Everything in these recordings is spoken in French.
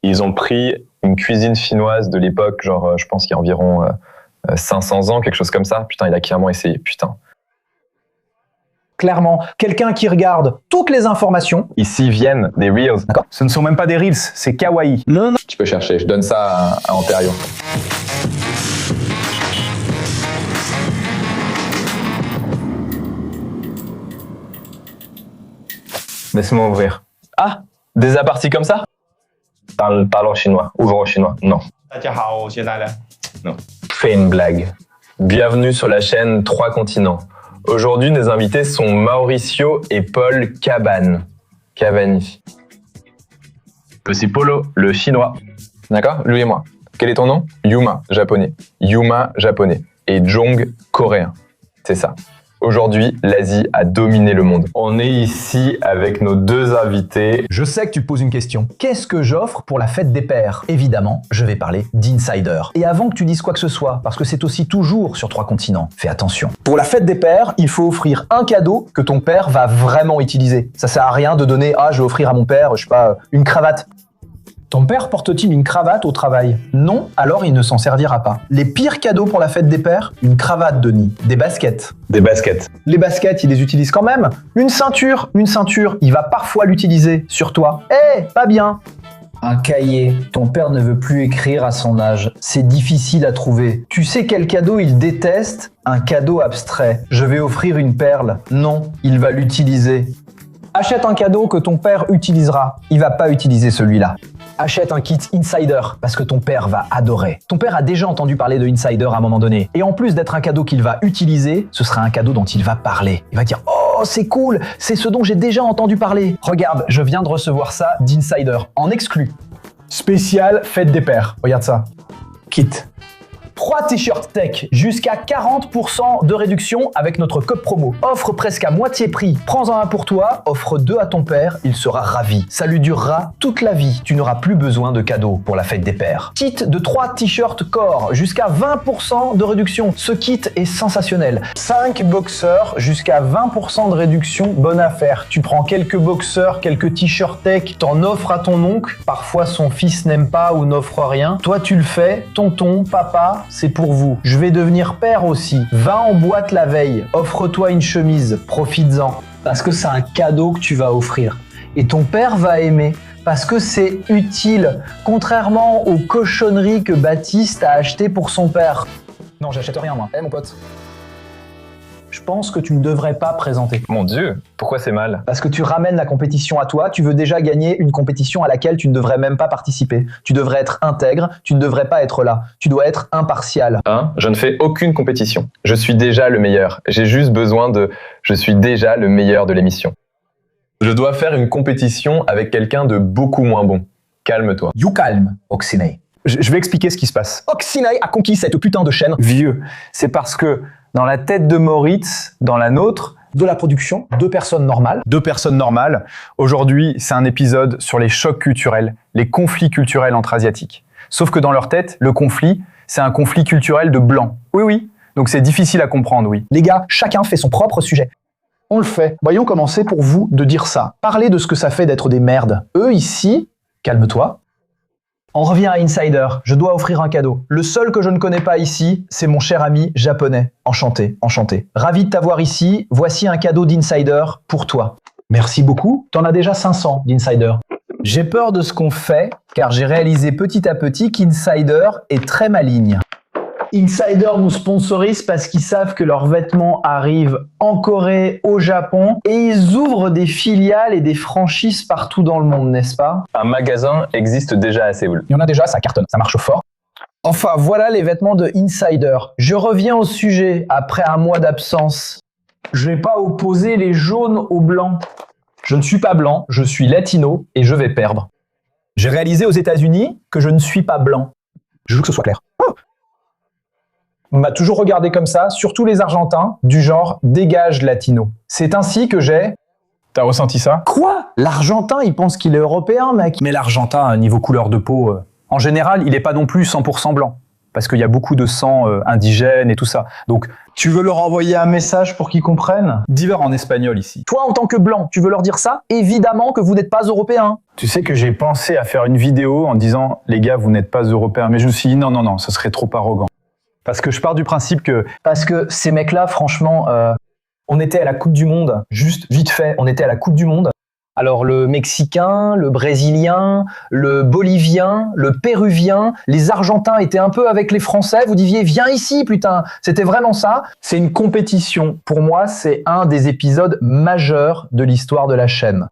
Ils ont pris une cuisine chinoise de l'époque, genre je pense qu'il y a environ 500 ans, quelque chose comme ça. Putain, il a clairement essayé, putain. Clairement, quelqu'un qui regarde toutes les informations. Ici viennent des Reels. D'accord. Ce ne sont même pas des Reels, c'est kawaii. Non. Tu peux chercher, je donne ça à Ontario. Laisse-moi ouvrir. Ah, des apartés comme ça? Parle en chinois, ouvre en chinois. Non. Non. Fais une blague. Bienvenue sur la chaîne 3 continents. Aujourd'hui, nos invités sont Mauricio et Paul Cavani. C'est Polo, le chinois. D'accord? Lui et moi. Quel est ton nom? Yuma, japonais. Yuma, japonais. Et Jong, coréen. C'est ça. Aujourd'hui, l'Asie a dominé le monde. On est ici avec nos deux invités. Je sais que tu poses une question. Qu'est-ce que j'offre pour la fête des pères? Évidemment, je vais parler d'Insider. Et avant que tu dises quoi que ce soit, parce que c'est aussi toujours sur 3 continents, fais attention. Pour la fête des pères, il faut offrir un cadeau que ton père va vraiment utiliser. Ça sert à rien de donner « Ah, je vais offrir à mon père, je sais pas, une cravate ». Ton père porte-t-il une cravate au travail? Non, alors il ne s'en servira pas. Les pires cadeaux pour la fête des pères? Une cravate, Denis. Des baskets. Des baskets. Les baskets, il les utilise quand même. Une ceinture, il va parfois l'utiliser sur toi. Pas bien. Un cahier. Ton père ne veut plus écrire à son âge. C'est difficile à trouver. Tu sais quel cadeau il déteste? Un cadeau abstrait. Je vais offrir une perle. Non, il va l'utiliser. Achète un cadeau que ton père utilisera. Il va pas utiliser celui-là. Achète un kit Insider, parce que ton père va adorer. Ton père a déjà entendu parler de Insider à un moment donné. Et en plus d'être un cadeau qu'il va utiliser, ce sera un cadeau dont il va parler. Il va dire « Oh, c'est cool, c'est ce dont j'ai déjà entendu parler. Regarde, je viens de recevoir ça d'Insider, en exclu. Spécial fête des pères. Regarde ça. Kit. 3 t-shirts tech, jusqu'à 40% de réduction avec notre code promo. Offre presque à moitié prix. Prends-en un pour toi, offre 2 à ton père, il sera ravi. Ça lui durera toute la vie. Tu n'auras plus besoin de cadeaux pour la fête des pères. Kit de 3 t-shirts corps, jusqu'à 20% de réduction. Ce kit est sensationnel. 5 boxers, jusqu'à 20% de réduction, bonne affaire. Tu prends quelques boxers, quelques t-shirts tech, t'en offres à ton oncle. Parfois son fils n'aime pas ou n'offre rien. Toi tu le fais, tonton, papa, c'est pour vous. Je vais devenir père aussi. Va en boîte la veille. Offre-toi une chemise. Profites-en. Parce que c'est un cadeau que tu vas offrir. Et ton père va aimer. Parce que c'est utile. Contrairement aux cochonneries que Baptiste a achetées pour son père. Non, j'achète rien moi. Mon pote. Je pense que tu ne devrais pas présenter. Mon Dieu, pourquoi c'est mal? Parce que tu ramènes la compétition à toi, tu veux déjà gagner une compétition à laquelle tu ne devrais même pas participer. Tu devrais être intègre, tu ne devrais pas être là. Tu dois être impartial. Je ne fais aucune compétition. Je suis déjà le meilleur. J'ai juste besoin de... Je suis déjà le meilleur de l'émission. Je dois faire une compétition avec quelqu'un de beaucoup moins bon. Calme-toi. You calme, Oxinei. Je vais expliquer ce qui se passe. Oxinei a conquis cette putain de chaîne. Vieux. C'est parce que dans la tête de Moritz, dans la nôtre, de la production, 2 personnes normales. 2 personnes normales. Aujourd'hui, c'est un épisode sur les chocs culturels, les conflits culturels entre Asiatiques. Sauf que dans leur tête, le conflit, c'est un conflit culturel de blancs. Oui. Donc c'est difficile à comprendre, oui. Les gars, chacun fait son propre sujet. On le fait. Voyons commencer pour vous de dire ça. Parlez de ce que ça fait d'être des merdes. Eux, ici, calme-toi. On revient à Insider, je dois offrir un cadeau. Le seul que je ne connais pas ici, c'est mon cher ami japonais. Enchanté. Ravi de t'avoir ici, voici un cadeau d'Insider pour toi. Merci beaucoup, t'en as déjà 500 d'Insider. J'ai peur de ce qu'on fait, car j'ai réalisé petit à petit qu'Insider est très maligne. Insider nous sponsorise parce qu'ils savent que leurs vêtements arrivent en Corée, au Japon, et ils ouvrent des filiales et des franchises partout dans le monde, n'est-ce pas? Un magasin existe déjà à Séoul. Il y en a déjà, ça cartonne, ça marche fort. Enfin, voilà les vêtements de Insider. Je reviens au sujet après un mois d'absence. Je vais pas opposer les jaunes aux blancs. Je ne suis pas blanc, je suis latino et je vais perdre. J'ai réalisé aux États-Unis que je ne suis pas blanc. Je veux que ce soit clair. On m'a toujours regardé comme ça, surtout les Argentins, du genre « dégage latino ». C'est ainsi que j'ai... T'as ressenti ça? Quoi? L'Argentin, il pense qu'il est européen, mec. Mais l'Argentin, niveau couleur de peau, en général, il est pas non plus 100% blanc. parce qu'il y a beaucoup de sang indigène et tout ça. Donc, tu veux leur envoyer un message pour qu'ils comprennent? Dis-leur en espagnol ici. Toi, en tant que blanc, tu veux leur dire ça? Évidemment que vous n'êtes pas européens. Tu sais que j'ai pensé à faire une vidéo en disant « Les gars, vous n'êtes pas européens », mais je me suis dit « Non, ça serait trop arrogant ». Parce que je pars du principe que... Parce que ces mecs-là, franchement, on était à la Coupe du Monde, juste vite fait, on était à la Coupe du Monde. Alors le Mexicain, le Brésilien, le Bolivien, le Péruvien, les Argentins étaient un peu avec les Français, vous disiez « Viens ici, putain !» C'était vraiment ça. C'est une compétition. Pour moi, c'est un des épisodes majeurs de l'histoire de la chaîne.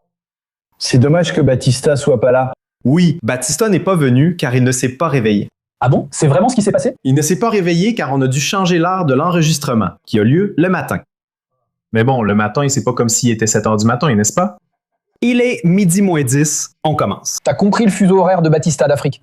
C'est dommage que Batista soit pas là. Oui, Batista n'est pas venu car il ne s'est pas réveillé. Ah bon? C'est vraiment ce qui s'est passé? Il ne s'est pas réveillé car on a dû changer l'heure de l'enregistrement, qui a lieu le matin. Mais bon, le matin, c'est pas comme s'il était 7h du matin, n'est-ce pas? Il est 12h10, on commence. T'as compris le fuseau horaire de Batista d'Afrique?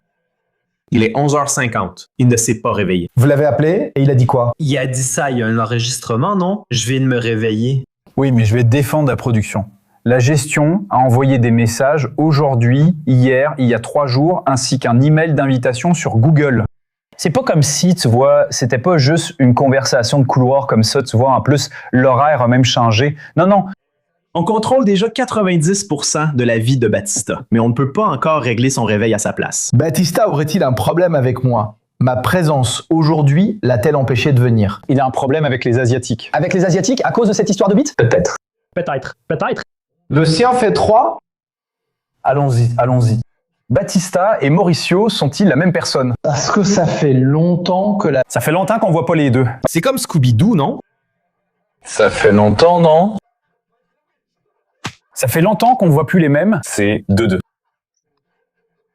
Il est 11h50, il ne s'est pas réveillé. Vous l'avez appelé et il a dit quoi? Il a dit ça, il y a un enregistrement, non? Je viens de me réveiller. Oui, mais je vais défendre la production. La gestion a envoyé des messages aujourd'hui, hier, il y a 3 jours, ainsi qu'un email d'invitation sur Google. C'est pas comme si, tu vois, c'était pas juste une conversation de couloir comme ça, tu vois, en plus, l'horaire a même changé. Non. On contrôle déjà 90% de la vie de Batista, mais on ne peut pas encore régler son réveil à sa place. Batista aurait-il un problème avec moi? Ma présence aujourd'hui l'a-t-elle empêché de venir? Il a un problème avec les Asiatiques. Avec les Asiatiques, à cause de cette histoire de bite? Peut-être. Peut-être. Le sien fait 3? Allons-y. Batista et Mauricio sont-ils la même personne? Parce que ça fait longtemps que Ça fait longtemps qu'on voit pas les deux. C'est comme Scooby-Doo, non? Ça fait longtemps, non? Ça fait longtemps qu'on voit plus les mêmes. C'est 2-2.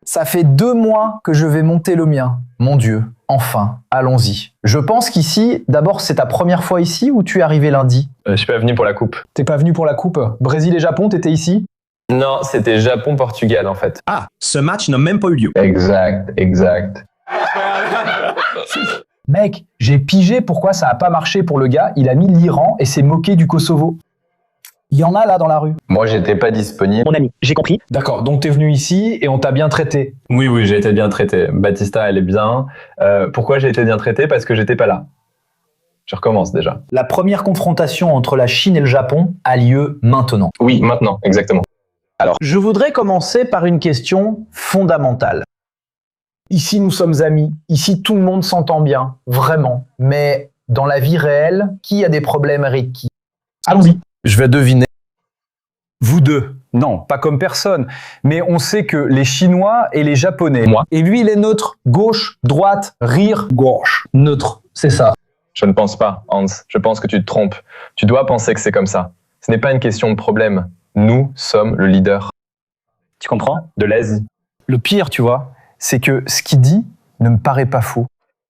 Ça fait 2 mois que je vais monter le mien. Mon Dieu, enfin, allons-y. Je pense qu'ici, d'abord, c'est ta première fois ici ou tu es arrivé lundi? Je suis pas venu pour la coupe. T'es pas venu pour la coupe? Brésil et Japon, t'étais ici? Non, c'était Japon-Portugal en fait. Ah, ce match n'a même pas eu lieu. Exact. Mec, j'ai pigé pourquoi ça a pas marché pour le gars. Il a mis l'Iran et s'est moqué du Kosovo. Il y en a là dans la rue. Moi, j'étais pas disponible. Mon ami, j'ai compris. D'accord, donc t'es venu ici et on t'a bien traité. Oui, j'ai été bien traité. Batista, elle est bien. Pourquoi j'ai été bien traité? Parce que j'étais pas là. Je recommence déjà. La première confrontation entre la Chine et le Japon a lieu maintenant. Oui, maintenant, exactement. Alors, je voudrais commencer par une question fondamentale. Ici, nous sommes amis. Ici, tout le monde s'entend bien, vraiment. Mais dans la vie réelle, qui a des problèmes avec qui? Allons-y. Je vais deviner. Vous deux. Non, pas comme personne. Mais on sait que les Chinois et les Japonais. Moi. Et lui, il est neutre. Gauche, droite, rire, gauche. Neutre. C'est ça. Je ne pense pas, Hans. Je pense que tu te trompes. Tu dois penser que c'est comme ça. Ce n'est pas une question de problème. Nous sommes le leader. Tu comprends? De l'Asie. Le pire, tu vois, c'est que ce qu'il dit ne me paraît pas faux.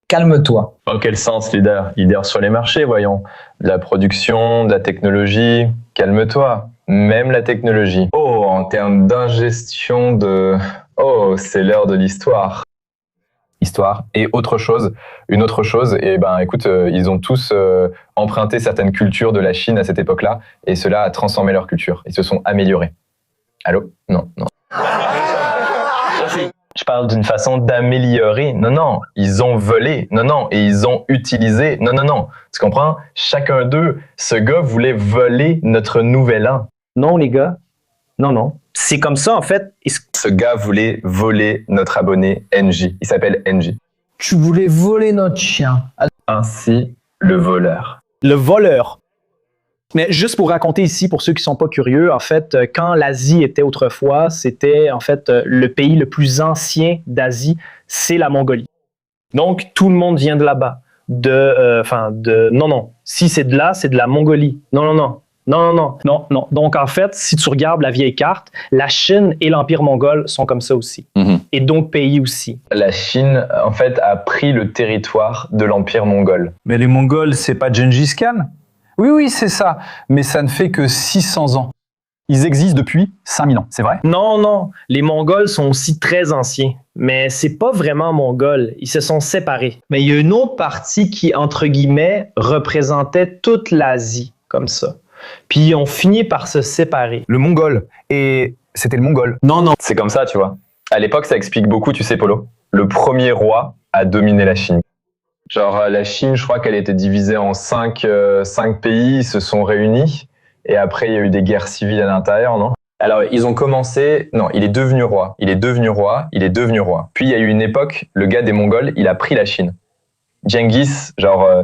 Calme-toi. Dans quel sens, leader? Leader sur les marchés, voyons. De la production, de la technologie. Calme-toi. Même la technologie. Oh, en termes d'ingestion de... Oh, c'est l'heure de l'histoire. Histoire. Et autre chose, une autre chose, et ben écoute, ils ont tous emprunté certaines cultures de la Chine à cette époque-là, et cela a transformé leur culture. Ils se sont améliorés. Allô? Non. Je parle d'une façon d'améliorer. Non. Ils ont volé. Non. Et ils ont utilisé. Non. Tu comprends? Chacun d'eux, ce gars voulait voler notre nouvel an. Non, les gars. Non. C'est comme ça, en fait. Ce gars voulait voler notre abonné NJ. Il s'appelle NJ. Tu voulais voler notre chien. Ainsi, le voleur. Le voleur. Mais juste pour raconter ici, pour ceux qui sont pas curieux, en fait, quand l'Asie était autrefois, c'était en fait le pays le plus ancien d'Asie, c'est la Mongolie. Donc, tout le monde vient de là-bas. Non. Si c'est de là, c'est de la Mongolie. Non. Donc, en fait, si tu regardes la vieille carte, la Chine et l'Empire mongol sont comme ça aussi. Et donc, pays aussi. La Chine, en fait, a pris le territoire de l'Empire mongol. Mais les Mongols, c'est pas Gengis Khan? Oui, c'est ça. Mais ça ne fait que 600 ans. Ils existent depuis 5000 ans, c'est vrai? Non. Les Mongols sont aussi très anciens. Mais c'est pas vraiment mongol. Ils se sont séparés. Mais il y a une autre partie qui, entre guillemets, représentait toute l'Asie, comme ça. Puis ils ont fini par se séparer. Le Mongol. Et c'était le Mongol. Non. C'est comme ça, tu vois. À l'époque, ça explique beaucoup, tu sais, Polo. Le premier roi a dominé la Chine. Genre la Chine, je crois qu'elle était divisée en 5 pays, ils se sont réunis et après il y a eu des guerres civiles à l'intérieur, non? Alors ils ont commencé, non, il est devenu roi. Puis il y a eu une époque, le gars des Mongols, il a pris la Chine. Genghis,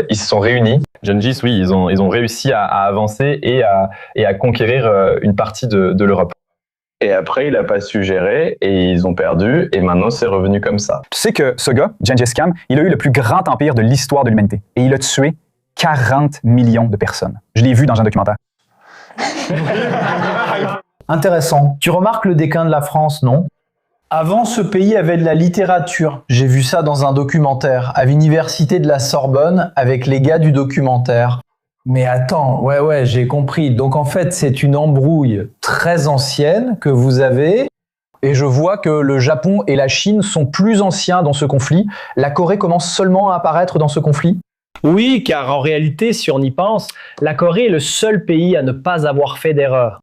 ils se sont réunis. Genghis, oui, ils ont réussi à avancer et à conquérir une partie de l'Europe. Et après, il a pas su gérer et ils ont perdu et maintenant c'est revenu comme ça. Tu sais que ce gars, Gengis Khan, il a eu le plus grand empire de l'histoire de l'humanité et il a tué 40 millions de personnes. Je l'ai vu dans un documentaire. Intéressant. Tu remarques le déclin de la France, non? Avant, ce pays avait de la littérature. J'ai vu ça dans un documentaire, à l'université de la Sorbonne, avec les gars du documentaire. Mais attends, ouais, j'ai compris. Donc en fait, c'est une embrouille très ancienne que vous avez. Et je vois que le Japon et la Chine sont plus anciens dans ce conflit. La Corée commence seulement à apparaître dans ce conflit. Oui, car en réalité, si on y pense, la Corée est le seul pays à ne pas avoir fait d'erreur.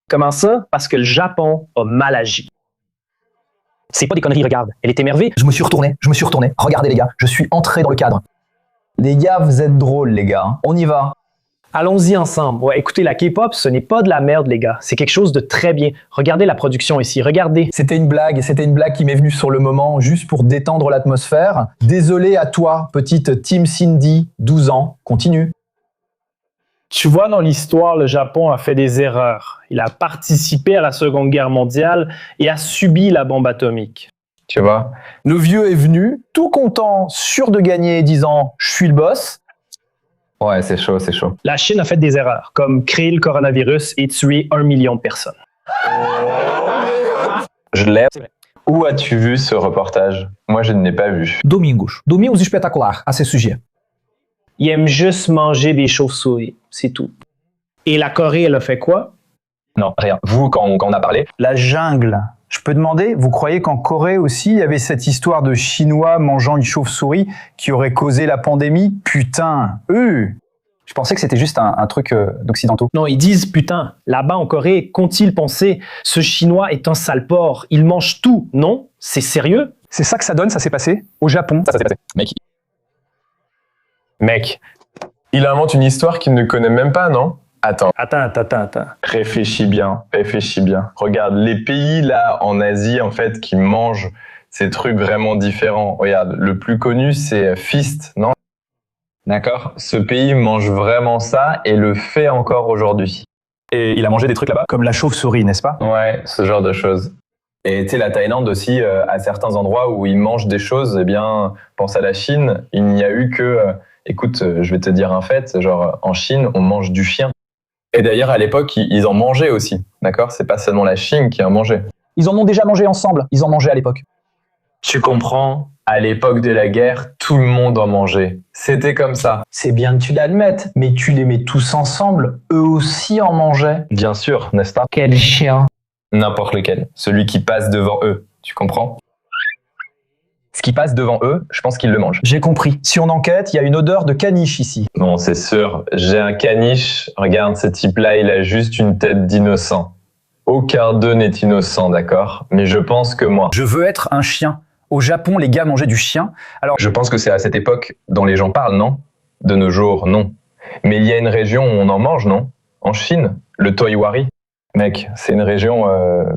Comment ça? Parce que le Japon a mal agi. C'est pas des conneries, regarde. Elle est émerveillée. Je me suis retourné. Regardez les gars, je suis entré dans le cadre. Les gars, vous êtes drôles les gars. On y va. Allons-y ensemble. Ouais, écoutez, la K-pop, ce n'est pas de la merde, les gars. C'est quelque chose de très bien. Regardez la production ici, regardez. C'était une blague qui m'est venue sur le moment, juste pour détendre l'atmosphère. Désolé à toi, petite Team Cindy, 12 ans. Continue. Tu vois, dans l'histoire, le Japon a fait des erreurs. Il a participé à la Seconde Guerre mondiale et a subi la bombe atomique. Tu vois? Le vieux est venu, tout content, sûr de gagner, disant « je suis le boss ». Ouais, c'est chaud. La Chine a fait des erreurs, comme créer le coronavirus et tuer 1 million de personnes. Je l'ai. Où as-tu vu ce reportage? Moi, je ne l'ai pas vu. Domingos espetacular à ce sujet. Ils aiment juste manger des chauves-souris, c'est tout. Et la Corée, elle a fait quoi? Non, rien. Vous, quand on a parlé? La jungle. Je peux demander, vous croyez qu'en Corée aussi, il y avait cette histoire de Chinois mangeant une chauve-souris qui aurait causé la pandémie? Putain, eux! Je pensais que c'était juste un truc d'occidentaux. Non, ils disent, putain, là-bas en Corée, qu'ont-ils pensé? Ce Chinois est un sale porc, il mange tout, non? C'est sérieux? C'est ça que ça donne, ça s'est passé au Japon. Ça s'est passé. Mec, il invente une histoire qu'il ne connaît même pas, non? Attends. Réfléchis bien. Regarde, les pays là en Asie en fait qui mangent ces trucs vraiment différents. Regarde, le plus connu c'est Fist, non? D'accord? Ce pays mange vraiment ça et le fait encore aujourd'hui. Et il a mangé des trucs là-bas, comme la chauve-souris, n'est-ce pas? Ouais, ce genre de choses. Et tu sais, la Thaïlande aussi, à certains endroits où ils mangent des choses, eh bien, pense à la Chine, il n'y a eu que... écoute, je vais te dire un fait, genre en Chine, on mange du chien. Et d'ailleurs, à l'époque, ils en mangeaient aussi, d'accord? C'est pas seulement la Chine qui en mangeait. Ils en ont déjà mangé ensemble, ils en mangeaient à l'époque. Tu comprends? À l'époque de la guerre, tout le monde en mangeait. C'était comme ça. C'est bien que tu l'admettes, mais tu les mets tous ensemble, eux aussi en mangeaient. Bien sûr, n'est-ce pas? Quel chien! N'importe lequel. Celui qui passe devant eux, tu comprends? Ce qui passe devant eux, je pense qu'ils le mangent. J'ai compris. Si on enquête, il y a une odeur de caniche ici. Non, c'est sûr. J'ai un caniche. Regarde, ce type-là, il a juste une tête d'innocent. Aucun d'eux n'est innocent, d'accord? Mais je pense que moi... Je veux être un chien. Au Japon, les gars mangeaient du chien. Alors, je pense que c'est à cette époque dont les gens parlent, non? De nos jours, non. Mais il y a une région où on en mange, non? En Chine, le Toiwari. Mec, c'est une région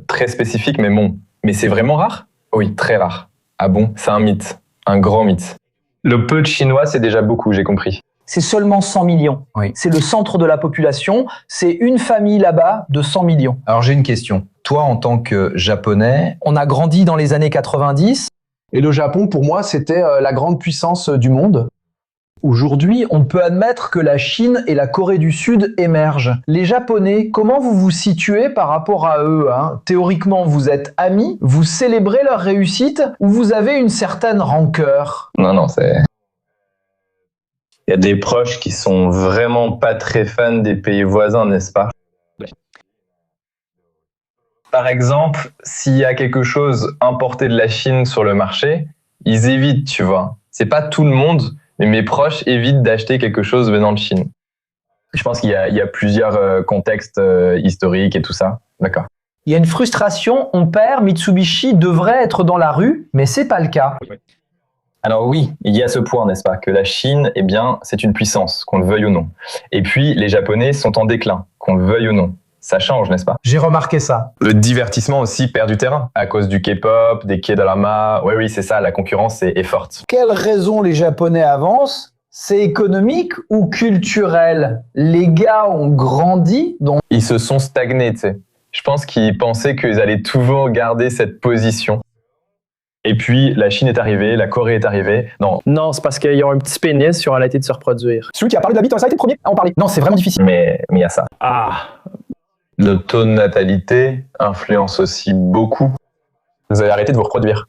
très spécifique, mais bon. Mais c'est vraiment rare? Oui, très rare. Ah bon? C'est un mythe. Un grand mythe. Le peu de Chinois, c'est déjà beaucoup, j'ai compris. C'est seulement 100 millions. Oui. C'est le centre de la population. C'est une famille là-bas de 100 millions. Alors j'ai une question. Toi, en tant que Japonais, On a grandi dans les années 90. et le Japon, pour moi, c'était la grande puissance du monde. Aujourd'hui, on peut admettre que la Chine et la Corée du Sud émergent. Les Japonais, comment vous vous situez par rapport à eux, hein? Théoriquement, vous êtes amis, vous célébrez leur réussite ou vous avez une certaine rancœur? Non, c'est... Il y a des proches qui sont vraiment pas très fans des pays voisins, n'est-ce pas? Par exemple, s'il y a quelque chose importé de la Chine sur le marché, ils évitent, tu vois. C'est pas tout le monde, mais mes proches évitent d'acheter quelque chose venant de Chine. Je pense qu'il y a plusieurs contextes historiques et tout ça. D'accord. Il y a une frustration, on perd, Mitsubishi devrait être dans la rue, mais c'est pas le cas. Alors oui, il y a ce point, n'est-ce pas, que la Chine, eh bien, c'est une puissance, qu'on le veuille ou non. Et puis, les Japonais sont en déclin, qu'on le veuille ou non. Ça change, n'est-ce pas? J'ai remarqué ça. Le divertissement aussi perd du terrain, à cause du K-pop, des K-drama. Oui, c'est ça, la concurrence est forte. Quelle raison les Japonais avancent? C'est économique ou culturel? Les gars ont grandi, donc... Ils se sont stagnés, tu sais. Je pense qu'ils pensaient qu'ils allaient toujours garder cette position. Et puis, la Chine est arrivée, la Corée est arrivée. Non, c'est parce qu'ils ont un petit pénis, ils ont arrêté de se reproduire. Celui qui a parlé de la bite, ça a été le premier à en parler. Non, c'est vraiment difficile. Mais il y a ça. Ah, Le taux de natalité influence aussi beaucoup. Vous avez arrêté de vous reproduire.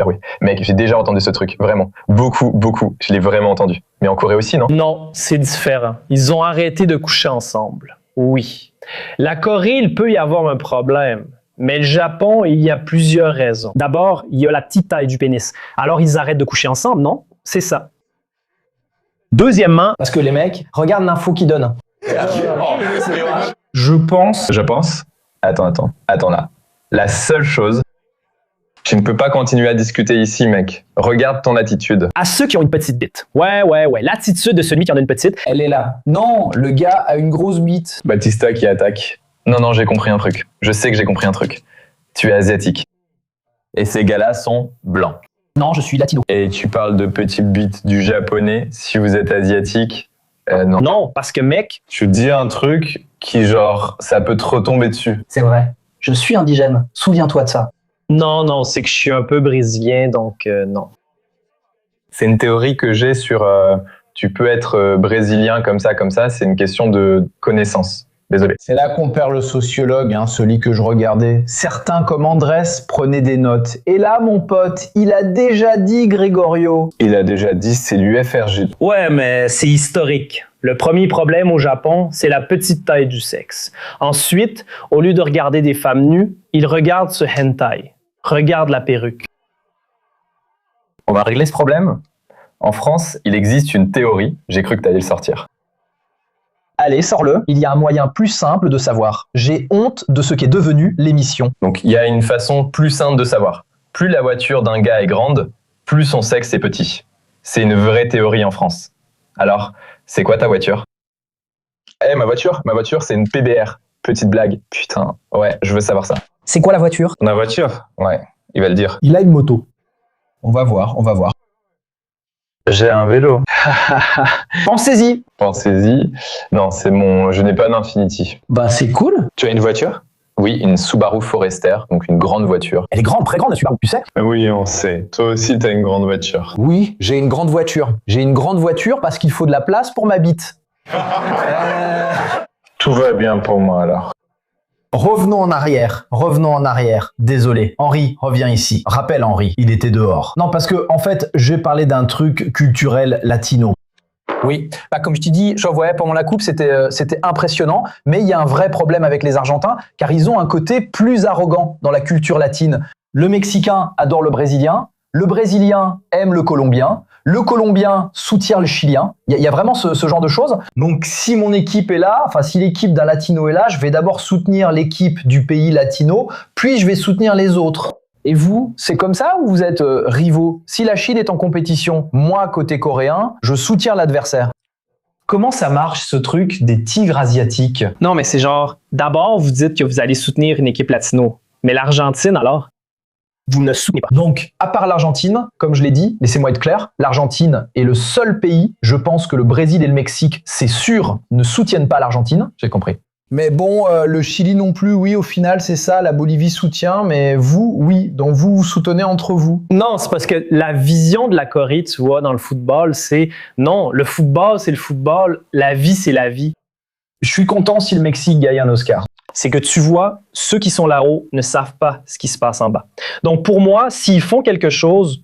Oui. Mec, j'ai déjà entendu ce truc, vraiment. Beaucoup. Je l'ai vraiment entendu. Mais en Corée aussi, non? non, c'est différent. Ils ont arrêté de coucher ensemble. Oui. La Corée, il peut y avoir un problème. Mais le Japon, il y a plusieurs raisons. D'abord, il y a la petite taille du pénis. Alors, ils arrêtent de coucher ensemble, non? C'est ça. Deuxièmement, Parce que les mecs, regarde l'info qu'ils donnent. Je pense... Attends là. La seule chose... Tu ne peux pas continuer à discuter ici, mec. Regarde ton attitude. à ceux qui ont une petite bite. Ouais. L'attitude de celui qui en a une petite. Elle est là. Non, le gars a une grosse bite. Batista qui attaque. Non, j'ai compris un truc. Je sais que j'ai compris un truc. Tu es asiatique. Et ces gars-là sont blancs. Non, je suis latino. Et tu parles de petite bite du japonais. Si vous êtes asiatique, non. Non, parce que mec, Je te dis un truc qui, genre, ça peut te retomber dessus. C'est vrai. Je suis indigène. Souviens-toi de ça. non, c'est que je suis un peu brésilien, donc non. C'est une théorie que j'ai sur... tu peux être brésilien comme ça. C'est une question de connaissance. Désolé. C'est là qu'on perd le sociologue, celui que je regardais. Certains, comme Andrés, prenaient des notes. Et là, mon pote, il a déjà dit, Gregorio. Il a déjà dit, c'est l'UFRJ. Ouais, mais c'est historique. Le premier problème au Japon, c'est la petite taille du sexe. Ensuite, au lieu de regarder des femmes nues, ils regardent ce hentai. Regarde la perruque. On va régler ce problème. En France, il existe une théorie. J'ai cru que tu allais le sortir. Allez, sors-le. Il y a un moyen plus simple de savoir. J'ai honte de ce qu'est devenu l'émission. Donc, il y a une façon plus simple de savoir. Plus la voiture d'un gars est grande, plus son sexe est petit. C'est une vraie théorie en France. Alors, c'est quoi ta voiture? Ma voiture, c'est une PBR. Petite blague. Putain, ouais, je veux savoir ça. C'est quoi la voiture? Ma voiture? Ouais, il va le dire. Il a une moto. On va voir. J'ai un vélo. Pensez-y. Pensez-y. Non, je n'ai pas d'Infinity. Bah, c'est cool. Tu as une voiture? Oui, une Subaru Forester, donc une grande voiture. Elle est grande, très grande, la Subaru, tu sais. Oui, on sait. Toi aussi, t'as une grande voiture. Oui, j'ai une grande voiture. J'ai une grande voiture parce qu'il faut de la place pour ma bite. Tout va bien pour moi alors. Revenons en arrière. Désolé. Henri, reviens ici. Rappelle Henri, il était dehors. Non, parce que, en fait, j'ai parlé d'un truc culturel latino. Oui, comme je t'ai dit, pendant la coupe, c'était impressionnant, mais il y a un vrai problème avec les Argentins, car ils ont un côté plus arrogant dans la culture latine. Le Mexicain adore le Brésilien aime le Colombien soutient le Chilien. Il y a vraiment ce genre de choses. Donc si mon équipe est là, si l'équipe d'un latino est là, je vais d'abord soutenir l'équipe du pays latino, puis je vais soutenir les autres. Et vous, c'est comme ça ou vous êtes rivaux? Si la Chine est en compétition, moi, côté coréen, je soutiens l'adversaire. Comment ça marche ce truc des tigres asiatiques? Non, mais c'est genre, d'abord, vous dites que vous allez soutenir une équipe latino. Mais l'Argentine, alors? Vous ne soutenez pas. Donc, à part l'Argentine, comme je l'ai dit, laissez-moi être clair, l'Argentine est le seul pays, je pense que le Brésil et le Mexique, c'est sûr, ne soutiennent pas l'Argentine. J'ai compris. Mais bon, le Chili non plus, oui, au final, c'est ça, la Bolivie soutient, mais vous, oui, donc vous soutenez entre vous. Non, c'est parce que la vision de la Corée, tu vois, dans le football, c'est non, le football, c'est le football, la vie, c'est la vie. Je suis content si le Mexique gagne un Oscar. C'est que tu vois, ceux qui sont là-haut ne savent pas ce qui se passe en bas. Donc pour moi, s'ils font quelque chose,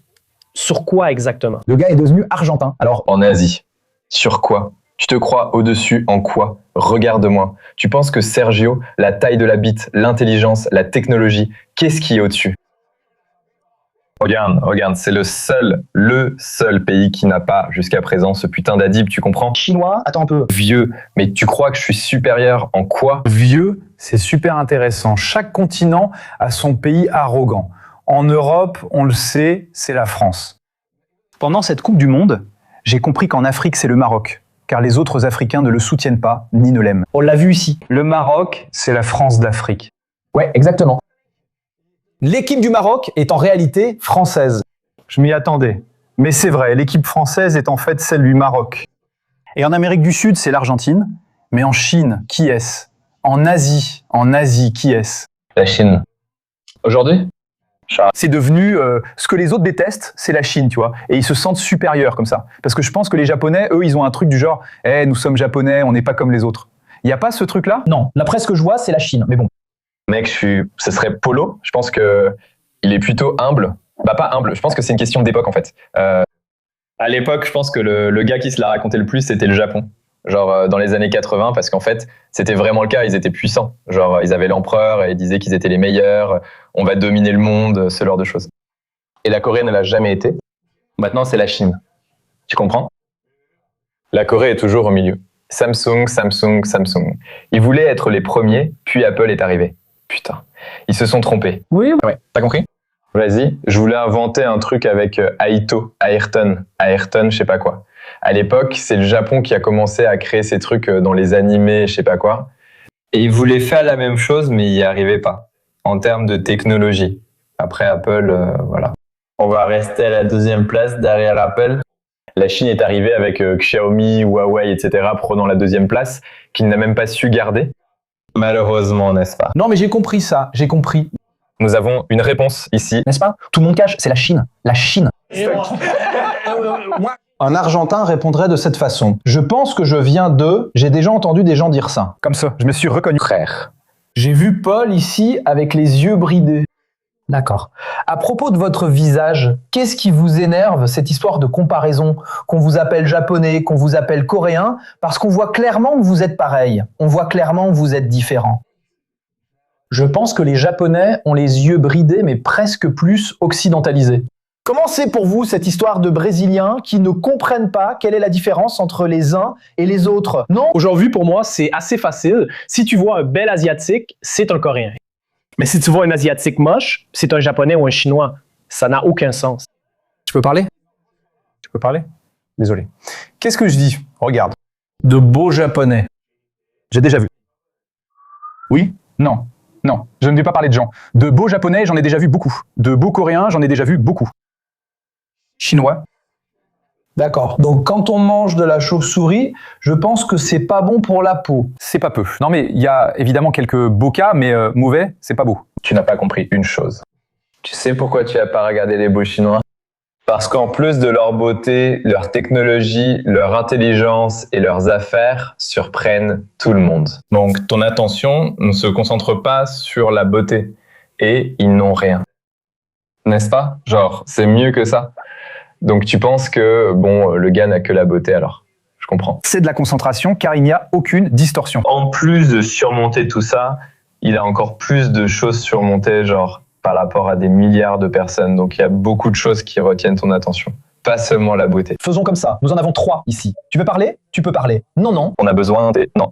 sur quoi exactement? Le gars est devenu argentin. Alors, En Asie. Sur quoi? Tu te crois au-dessus en quoi? Regarde-moi. Tu penses que Sergio, la taille de la bite, l'intelligence, la technologie, qu'est-ce qui est au-dessus? Regarde, c'est le seul pays qui n'a pas jusqu'à présent ce putain d'adib, tu comprends? chinois, attends un peu. Vieux, mais tu crois que je suis supérieur en quoi? Vieux, c'est super intéressant. Chaque continent a son pays arrogant. En Europe, on le sait, c'est la France. Pendant cette Coupe du Monde, j'ai compris qu'en Afrique, c'est le Maroc, car les autres Africains ne le soutiennent pas ni ne l'aiment. On l'a vu ici. Le Maroc, c'est la France d'Afrique. Ouais, exactement. L'équipe du Maroc est en réalité française. Je m'y attendais. Mais c'est vrai, l'équipe française est en fait celle du Maroc. Et en Amérique du Sud, c'est l'Argentine. Mais en Chine, qui est-ce? En Asie, qui est-ce? La Chine. Aujourd'hui? C'est devenu ce que les autres détestent, c'est la Chine, tu vois. Et ils se sentent supérieurs comme ça. Parce que je pense que les Japonais, eux, ils ont un truc du genre « Eh, nous sommes Japonais, on n'est pas comme les autres ». Il n'y a pas ce truc-là? Non, la presse que je vois, c'est la Chine. Mais bon. Mec, ce serait Polo. Je pense que il est plutôt humble. Bah, pas humble, je pense que c'est une question d'époque, en fait. À l'époque, je pense que le gars qui se l'a raconté le plus, c'était le Japon. Genre dans les années 80, parce qu'en fait, c'était vraiment le cas, ils étaient puissants. Genre, ils avaient l'empereur et ils disaient qu'ils étaient les meilleurs, on va dominer le monde, ce genre de choses. Et la Corée ne l'a jamais été. Maintenant, c'est la Chine. Tu comprends? La Corée est toujours au milieu. Samsung. Ils voulaient être les premiers, puis Apple est arrivé. Putain, ils se sont trompés. Oui. Ouais, t'as compris? Vas-y, je voulais inventer un truc avec Ayrton, je sais pas quoi. À l'époque, c'est le Japon qui a commencé à créer ces trucs dans les animés, je sais pas quoi. Et ils voulaient faire la même chose, mais ils n'y arrivaient pas, en termes de technologie. Après Apple, voilà. On va rester à la deuxième place derrière Apple. La Chine est arrivée avec Xiaomi, Huawei, etc., prenant la deuxième place, qu'il n'a même pas su garder. Malheureusement, n'est-ce pas? Non, mais j'ai compris ça, j'ai compris. Nous avons une réponse ici. N'est-ce pas? Tout le monde cache, c'est la Chine. La Chine. Un Argentin répondrait de cette façon. Je pense que je viens de... J'ai déjà entendu des gens dire ça. Comme ça, je me suis reconnu. Frère. J'ai vu Paul ici avec les yeux bridés. D'accord. À propos de votre visage, qu'est-ce qui vous énerve, cette histoire de comparaison, qu'on vous appelle japonais, qu'on vous appelle coréen, parce qu'on voit clairement que vous êtes pareil. On voit clairement que vous êtes différent. Je pense que les Japonais ont les yeux bridés, mais presque plus occidentalisés. Comment c'est pour vous cette histoire de Brésiliens qui ne comprennent pas quelle est la différence entre les uns et les autres? Non? Aujourd'hui, pour moi, c'est assez facile. Si tu vois un bel Asiatique, c'est un Coréen. Mais si tu vois un Asiatique moche, c'est un Japonais ou un Chinois. Ça n'a aucun sens. Tu peux parler? Tu peux parler? Désolé. Qu'est-ce que je dis? Regarde. De beaux Japonais. J'ai déjà vu. Oui? Non. Non, je ne vais pas parler de gens. De beaux Japonais, j'en ai déjà vu beaucoup. De beaux Coréens, j'en ai déjà vu beaucoup. Chinois. D'accord. Donc quand on mange de la chauve-souris, je pense que c'est pas bon pour la peau. C'est pas peu. Non mais il y a évidemment quelques beaux cas, mais mauvais, c'est pas beau. Tu n'as pas compris une chose. Tu sais pourquoi tu n'as pas regardé les beaux Chinois? Parce qu'en plus de leur beauté, leur technologie, leur intelligence et leurs affaires surprennent tout le monde. Donc ton attention ne se concentre pas sur la beauté. Et ils n'ont rien. N'est-ce pas? Genre, c'est mieux que ça. Donc tu penses que, bon, le gars n'a que la beauté alors. Je comprends. C'est de la concentration car il n'y a aucune distorsion. En plus de surmonter tout ça, il a encore plus de choses surmontées, genre par rapport à des milliards de personnes. Donc il y a beaucoup de choses qui retiennent ton attention. Pas seulement la beauté. Faisons comme ça. Nous en avons 3 ici. Tu veux parler? Tu peux parler. Non, non. On a besoin des... Non.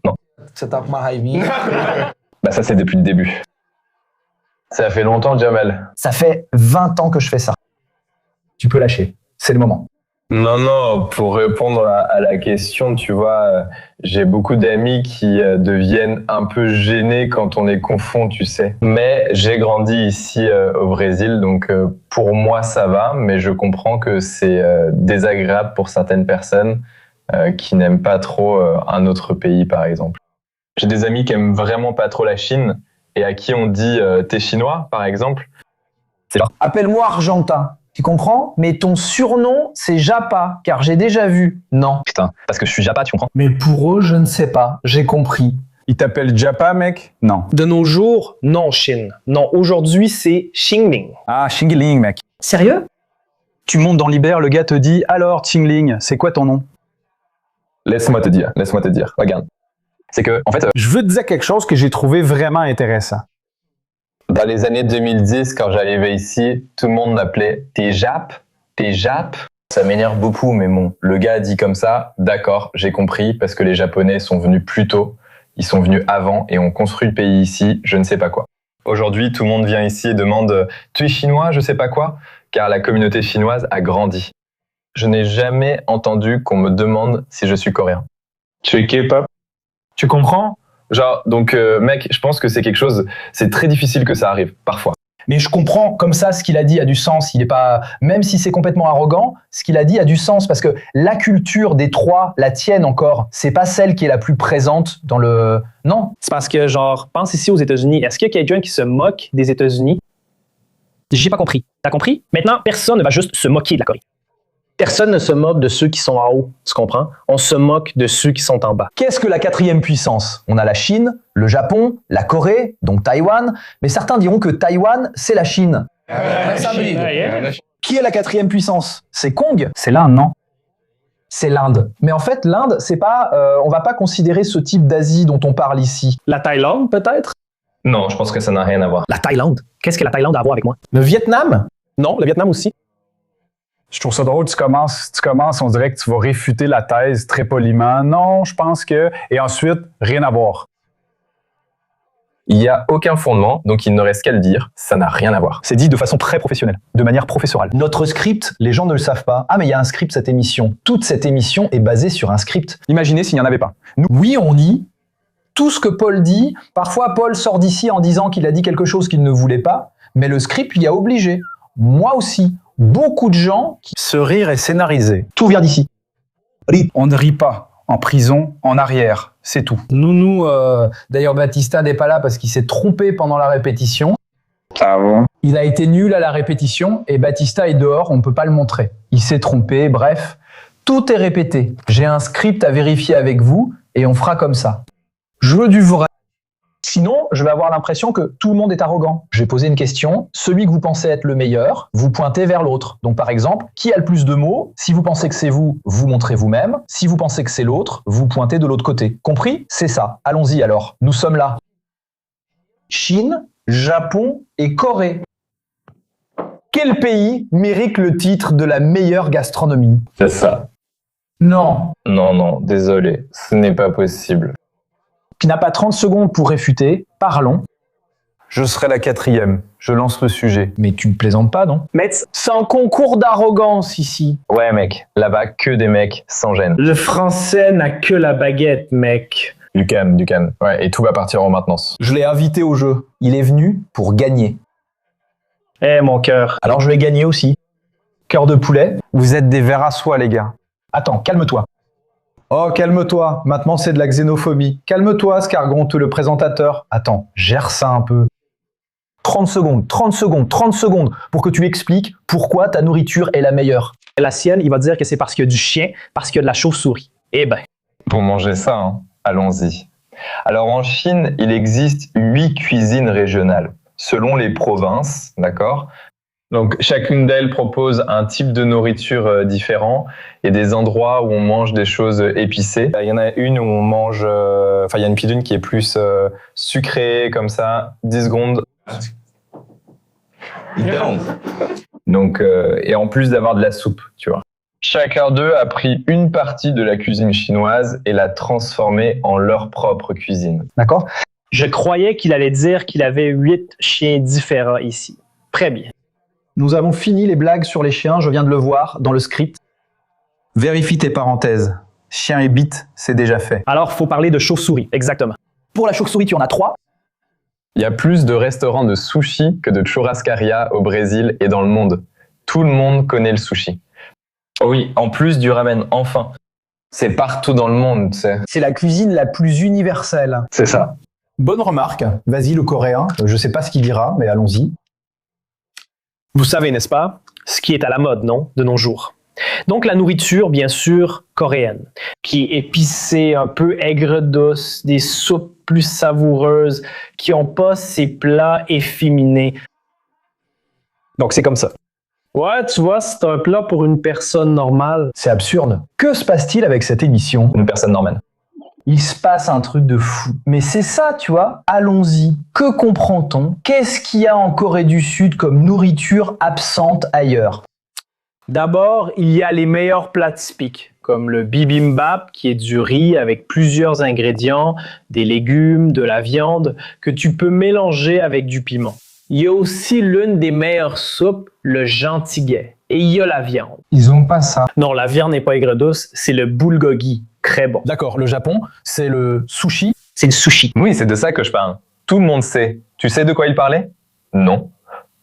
Bah ça c'est depuis le début. Ça fait longtemps, Jamal. Ça fait 20 ans que je fais ça. Tu peux lâcher. C'est le moment. Non, pour répondre à la question, tu vois, j'ai beaucoup d'amis qui deviennent un peu gênés quand on les confond, tu sais. Mais j'ai grandi ici au Brésil, donc pour moi ça va, mais je comprends que c'est désagréable pour certaines personnes qui n'aiment pas trop un autre pays, par exemple. J'ai des amis qui aiment vraiment pas trop la Chine et à qui on dit « t'es chinois », par exemple. C'est là. Appelle-moi Argentin. Tu comprends? Mais ton surnom, c'est Japa, car j'ai déjà vu. Non. Putain, parce que je suis Japa, tu comprends? Mais pour eux, je ne sais pas. J'ai compris. Il t'appelle Japa, mec? Non. De nos jours, non, Chine. Non, aujourd'hui, c'est Xingling. Ah, Xingling, mec. Sérieux? Tu montes dans l'Iber, le gars te dit « Alors, Xingling, c'est quoi ton nom ?» Laisse-moi te dire. Regarde. C'est que, en fait... Je veux te dire quelque chose que j'ai trouvé vraiment intéressant. Dans les années 2010, quand j'arrivais ici, tout le monde m'appelait « T'es Jap ?» Ça m'énerve beaucoup, mais bon, le gars a dit comme ça, d'accord, j'ai compris, parce que les Japonais sont venus plus tôt, ils sont venus avant et ont construit le pays ici, je ne sais pas quoi. Aujourd'hui, tout le monde vient ici et demande « Tu es chinois, je sais pas quoi ?» car la communauté chinoise a grandi. Je n'ai jamais entendu qu'on me demande si je suis coréen. Tu es K-pop? Tu comprends? Genre, donc, mec, je pense que c'est quelque chose, c'est très difficile que ça arrive, parfois. Mais je comprends, comme ça, ce qu'il a dit a du sens. Il est pas, même si c'est complètement arrogant, ce qu'il a dit a du sens parce que la culture des trois, la tienne encore, c'est pas celle qui est la plus présente dans le. Non. C'est parce que, genre, pense ici aux États-Unis. Est-ce qu'il y a quelqu'un qui se moque des États-Unis? J'ai pas compris. T'as compris? Maintenant, personne ne va juste se moquer de la Corée. Personne ne se moque de ceux qui sont en haut, tu comprends? On se moque de ceux qui sont en bas. Qu'est-ce que la quatrième puissance? On a la Chine, le Japon, la Corée, donc Taïwan, mais certains diront que Taïwan, c'est la Chine. Qui est la quatrième puissance? C'est Kong? C'est l'Inde, non? C'est l'Inde. Mais en fait, l'Inde, c'est pas, on va pas considérer ce type d'Asie dont on parle ici. La Thaïlande, peut-être? Non, je pense que ça n'a rien à voir. La Thaïlande? Qu'est-ce que la Thaïlande a à voir avec moi? Le Vietnam? Non, le Vietnam aussi. Je trouve ça drôle, tu commences, on dirait que tu vas réfuter la thèse très poliment. Non, je pense que... Et ensuite, rien à voir. Il n'y a aucun fondement, donc il ne reste qu'à le dire, ça n'a rien à voir. C'est dit de façon très professionnelle, de manière professorale. Notre script, les gens ne le savent pas. Ah, mais il y a un script, cette émission. Toute cette émission est basée sur un script. Imaginez s'il n'y en avait pas. Oui, on nie tout ce que Paul dit. Parfois, Paul sort d'ici en disant qu'il a dit quelque chose qu'il ne voulait pas, mais le script lui a obligé. Moi aussi. Beaucoup de gens qui... Ce rire est scénarisé. Tout vient d'ici. On ne rit pas. En prison, en arrière. C'est tout. D'ailleurs, Batista n'est pas là parce qu'il s'est trompé pendant la répétition. Ah bon? Il a été nul à la répétition et Batista est dehors, on ne peut pas le montrer. Il s'est trompé, bref. Tout est répété. J'ai un script à vérifier avec vous et on fera comme ça. Je veux du vrai. Sinon, je vais avoir l'impression que tout le monde est arrogant. Je vais poser une question. Celui que vous pensez être le meilleur, vous pointez vers l'autre. Donc par exemple, qui a le plus de mots? Si vous pensez que c'est vous, vous montrez vous-même. Si vous pensez que c'est l'autre, vous pointez de l'autre côté. Compris? C'est ça. Allons-y alors. Nous sommes là. Chine, Japon et Corée. Quel pays mérite le titre de la meilleure gastronomie? C'est ça. Non. Non, désolé, ce n'est pas possible. Tu n'as pas 30 secondes pour réfuter. Parlons. Je serai la quatrième. Je lance le sujet. Mais tu ne plaisantes pas, non? Metz, c'est un concours d'arrogance ici. Ouais, mec, là-bas, que des mecs sans gêne. Le français n'a que la baguette, mec. Du calme. Ouais, et tout va partir en maintenance. Je l'ai invité au jeu. Il est venu pour gagner. Mon cœur. Alors je vais gagner aussi. Cœur de poulet. Vous êtes des vers à soie, les gars. Attends, calme-toi. Oh, calme-toi. Maintenant, c'est de la xénophobie. Calme-toi, Scargonte, le présentateur. Attends, gère ça un peu. 30 secondes pour que tu expliques pourquoi ta nourriture est la meilleure. La sienne, il va dire que c'est parce qu'il y a du chien, parce qu'il y a de la chauve-souris. Eh ben. Pour manger ça, hein, allons-y. Alors en Chine, il existe 8 cuisines régionales, selon les provinces, d'accord? Donc chacune d'elles propose un type de nourriture différent et des endroits où on mange des choses épicées. Il y en a une où on mange, il y a une pidune qui est plus sucrée comme ça. 10 secondes. Donc et en plus d'avoir de la soupe, tu vois. Chacun d'eux a pris une partie de la cuisine chinoise et l'a transformée en leur propre cuisine. D'accord? Je croyais qu'il allait dire qu'il avait 8 chiens différents ici. Très bien. Nous avons fini les blagues sur les chiens, je viens de le voir dans le script. Vérifie tes parenthèses. Chien et bite, c'est déjà fait. Alors, faut parler de chauve-souris, exactement. Pour la chauve-souris, tu en as 3. Il y a plus de restaurants de sushi que de churrascaria au Brésil et dans le monde. Tout le monde connaît le sushi. Oh oui, en plus du ramen, enfin. C'est partout dans le monde, tu sais. C'est la cuisine la plus universelle. C'est ça. Bonne remarque. Vas-y, le coréen. Je sais pas ce qu'il dira, mais allons-y. Vous savez, n'est-ce pas, ce qui est à la mode, non, de nos jours. Donc la nourriture, bien sûr, coréenne, qui est épicée, un peu aigre-douce, des soupes plus savoureuses, qui n'ont pas ces plats efféminés. Donc c'est comme ça. Ouais, tu vois, c'est un plat pour une personne normale. C'est absurde. Que se passe-t-il avec cette émission? Une personne normale. Il se passe un truc de fou. Mais c'est ça, tu vois. Allons-y. Que comprend-on? Qu'est-ce qu'il y a en Corée du Sud comme nourriture absente ailleurs? D'abord, il y a les meilleurs plats typiques, comme le bibimbap, qui est du riz avec plusieurs ingrédients, des légumes, de la viande, que tu peux mélanger avec du piment. Il y a aussi l'une des meilleures soupes, le jantigay. Et il y a la viande. Ils ont pas ça. Non, la viande n'est pas aigre douce, c'est le bulgogi. Très bon. D'accord, le Japon, c'est le sushi. C'est le sushi. Oui, c'est de ça que je parle. Tout le monde sait. Tu sais de quoi il parlait? Non.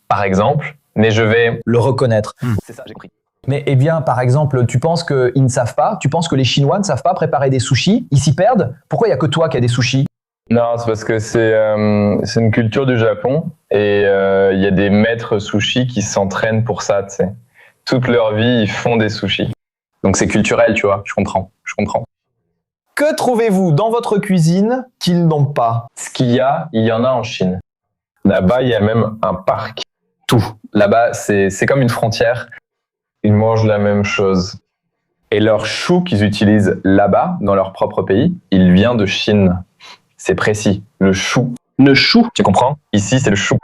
Par exemple, mais je vais... Le reconnaître. C'est ça, j'ai compris. Mais eh bien, par exemple, tu penses qu'ils ne savent pas, tu penses que les Chinois ne savent pas préparer des sushis, ils s'y perdent? Pourquoi il n'y a que toi qui as des sushis? Non, c'est parce que c'est une culture du Japon et il y a des maîtres sushis qui s'entraînent pour ça, tu sais. Toute leur vie, ils font des sushis. Donc c'est culturel, tu vois, je comprends. Que trouvez-vous dans votre cuisine qu'ils n'ont pas? Ce qu'il y a, il y en a en Chine. Là-bas, il y a même un parc. Tout. Là-bas, c'est comme une frontière. Ils mangent la même chose. Et leur chou qu'ils utilisent là-bas, dans leur propre pays, il vient de Chine. C'est précis. Le chou. Le chou? Tu comprends? Ici, c'est le chou.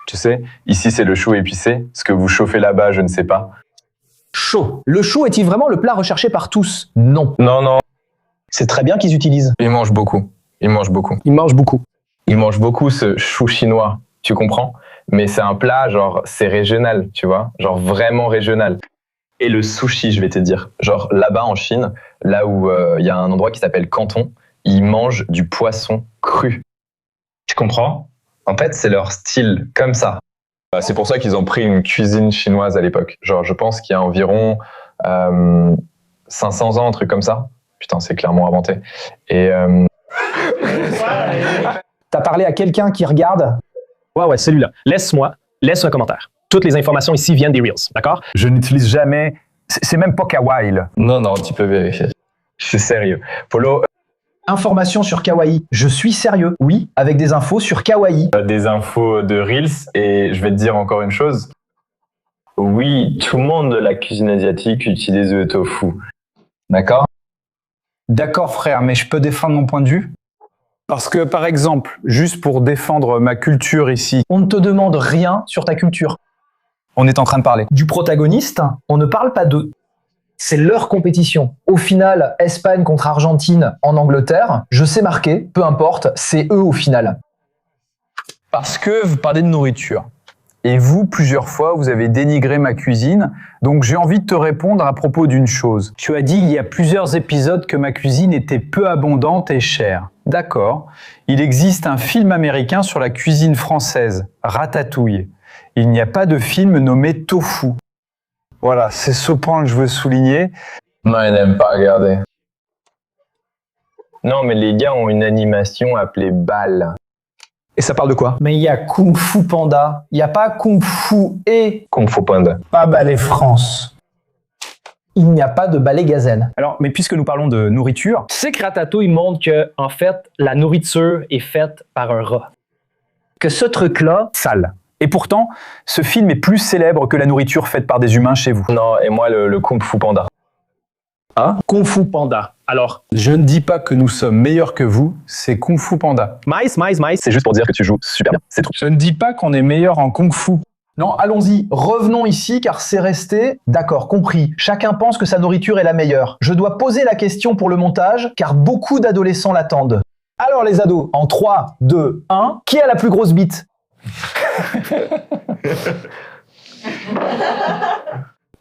Tu sais, ici, c'est le chou épicé. Ce que vous chauffez là-bas, je ne sais pas. Chaud. Le chou est-il vraiment le plat recherché par tous? Non. Non. C'est très bien qu'ils utilisent. Ils mangent beaucoup. Ils mangent beaucoup ce chou chinois. Tu comprends? Mais c'est un plat, genre, c'est régional, tu vois? Genre, vraiment régional. Et le sushi, je vais te dire. Genre, là-bas, en Chine, là où il y a un endroit qui s'appelle Canton, ils mangent du poisson cru. Tu comprends? En fait, c'est leur style, comme ça. C'est pour ça qu'ils ont pris une cuisine chinoise à l'époque. Genre, je pense qu'il y a environ 500 ans, un truc comme ça. Putain, c'est clairement inventé. Et... T'as parlé à quelqu'un qui regarde? Ouais, celui-là. Laisse un commentaire. Toutes les informations ici viennent des Reels, d'accord? Je n'utilise jamais... C'est même pas kawaii, là. Non, tu peux vérifier. Je suis sérieux. Polo... Information sur Kawaii. Je suis sérieux. Oui, avec des infos sur Kawaii. Des infos de Reels, et je vais te dire encore une chose. Oui, tout le monde de la cuisine asiatique utilise le tofu. D'accord? D'accord, frère, mais je peux défendre mon point de vue? Parce que, par exemple, juste pour défendre ma culture ici, On ne te demande rien sur ta culture. on est en train de parler. Du protagoniste, on ne parle pas d'eux. C'est leur compétition. Au final, Espagne contre Argentine en Angleterre, je sais marquer, peu importe, c'est eux au final. Parce que vous parlez de nourriture. Et vous, plusieurs fois, vous avez dénigré ma cuisine. Donc j'ai envie de te répondre à propos d'une chose. Tu as dit il y a plusieurs épisodes que ma cuisine était peu abondante et chère. D'accord. Il existe un film américain sur la cuisine française, Ratatouille. Il n'y a pas de film nommé Tofu. Voilà, c'est ce point que je veux souligner. Non, ils n'aiment pas regarder. Non, mais les gars ont une animation appelée Balle. Et ça parle de quoi? Mais il y a Kung Fu Panda, il n'y a pas Kung Fu et Kung Fu Panda. pas Ballet France. Il n'y a pas de Ballet Gazelle. Alors, mais puisque nous parlons de nourriture, Tu sais que Ratatouille montre que, en fait, la nourriture est faite par un rat. Que ce truc-là, sale. Et pourtant, ce film est plus célèbre que la nourriture faite par des humains chez vous. Non, et moi, le Kung Fu Panda. Kung Fu Panda. Alors, Je ne dis pas que nous sommes meilleurs que vous, c'est Kung Fu Panda. Mice. C'est juste pour dire que tu joues super bien, c'est tout. Je ne dis pas qu'on est meilleur en Kung Fu. Non, allons-y, revenons ici car c'est resté... D'accord, compris. Chacun pense que sa nourriture est la meilleure. Je dois poser la question pour le montage car beaucoup d'adolescents l'attendent. Alors les ados, en 3, 2, 1, qui a la plus grosse bite?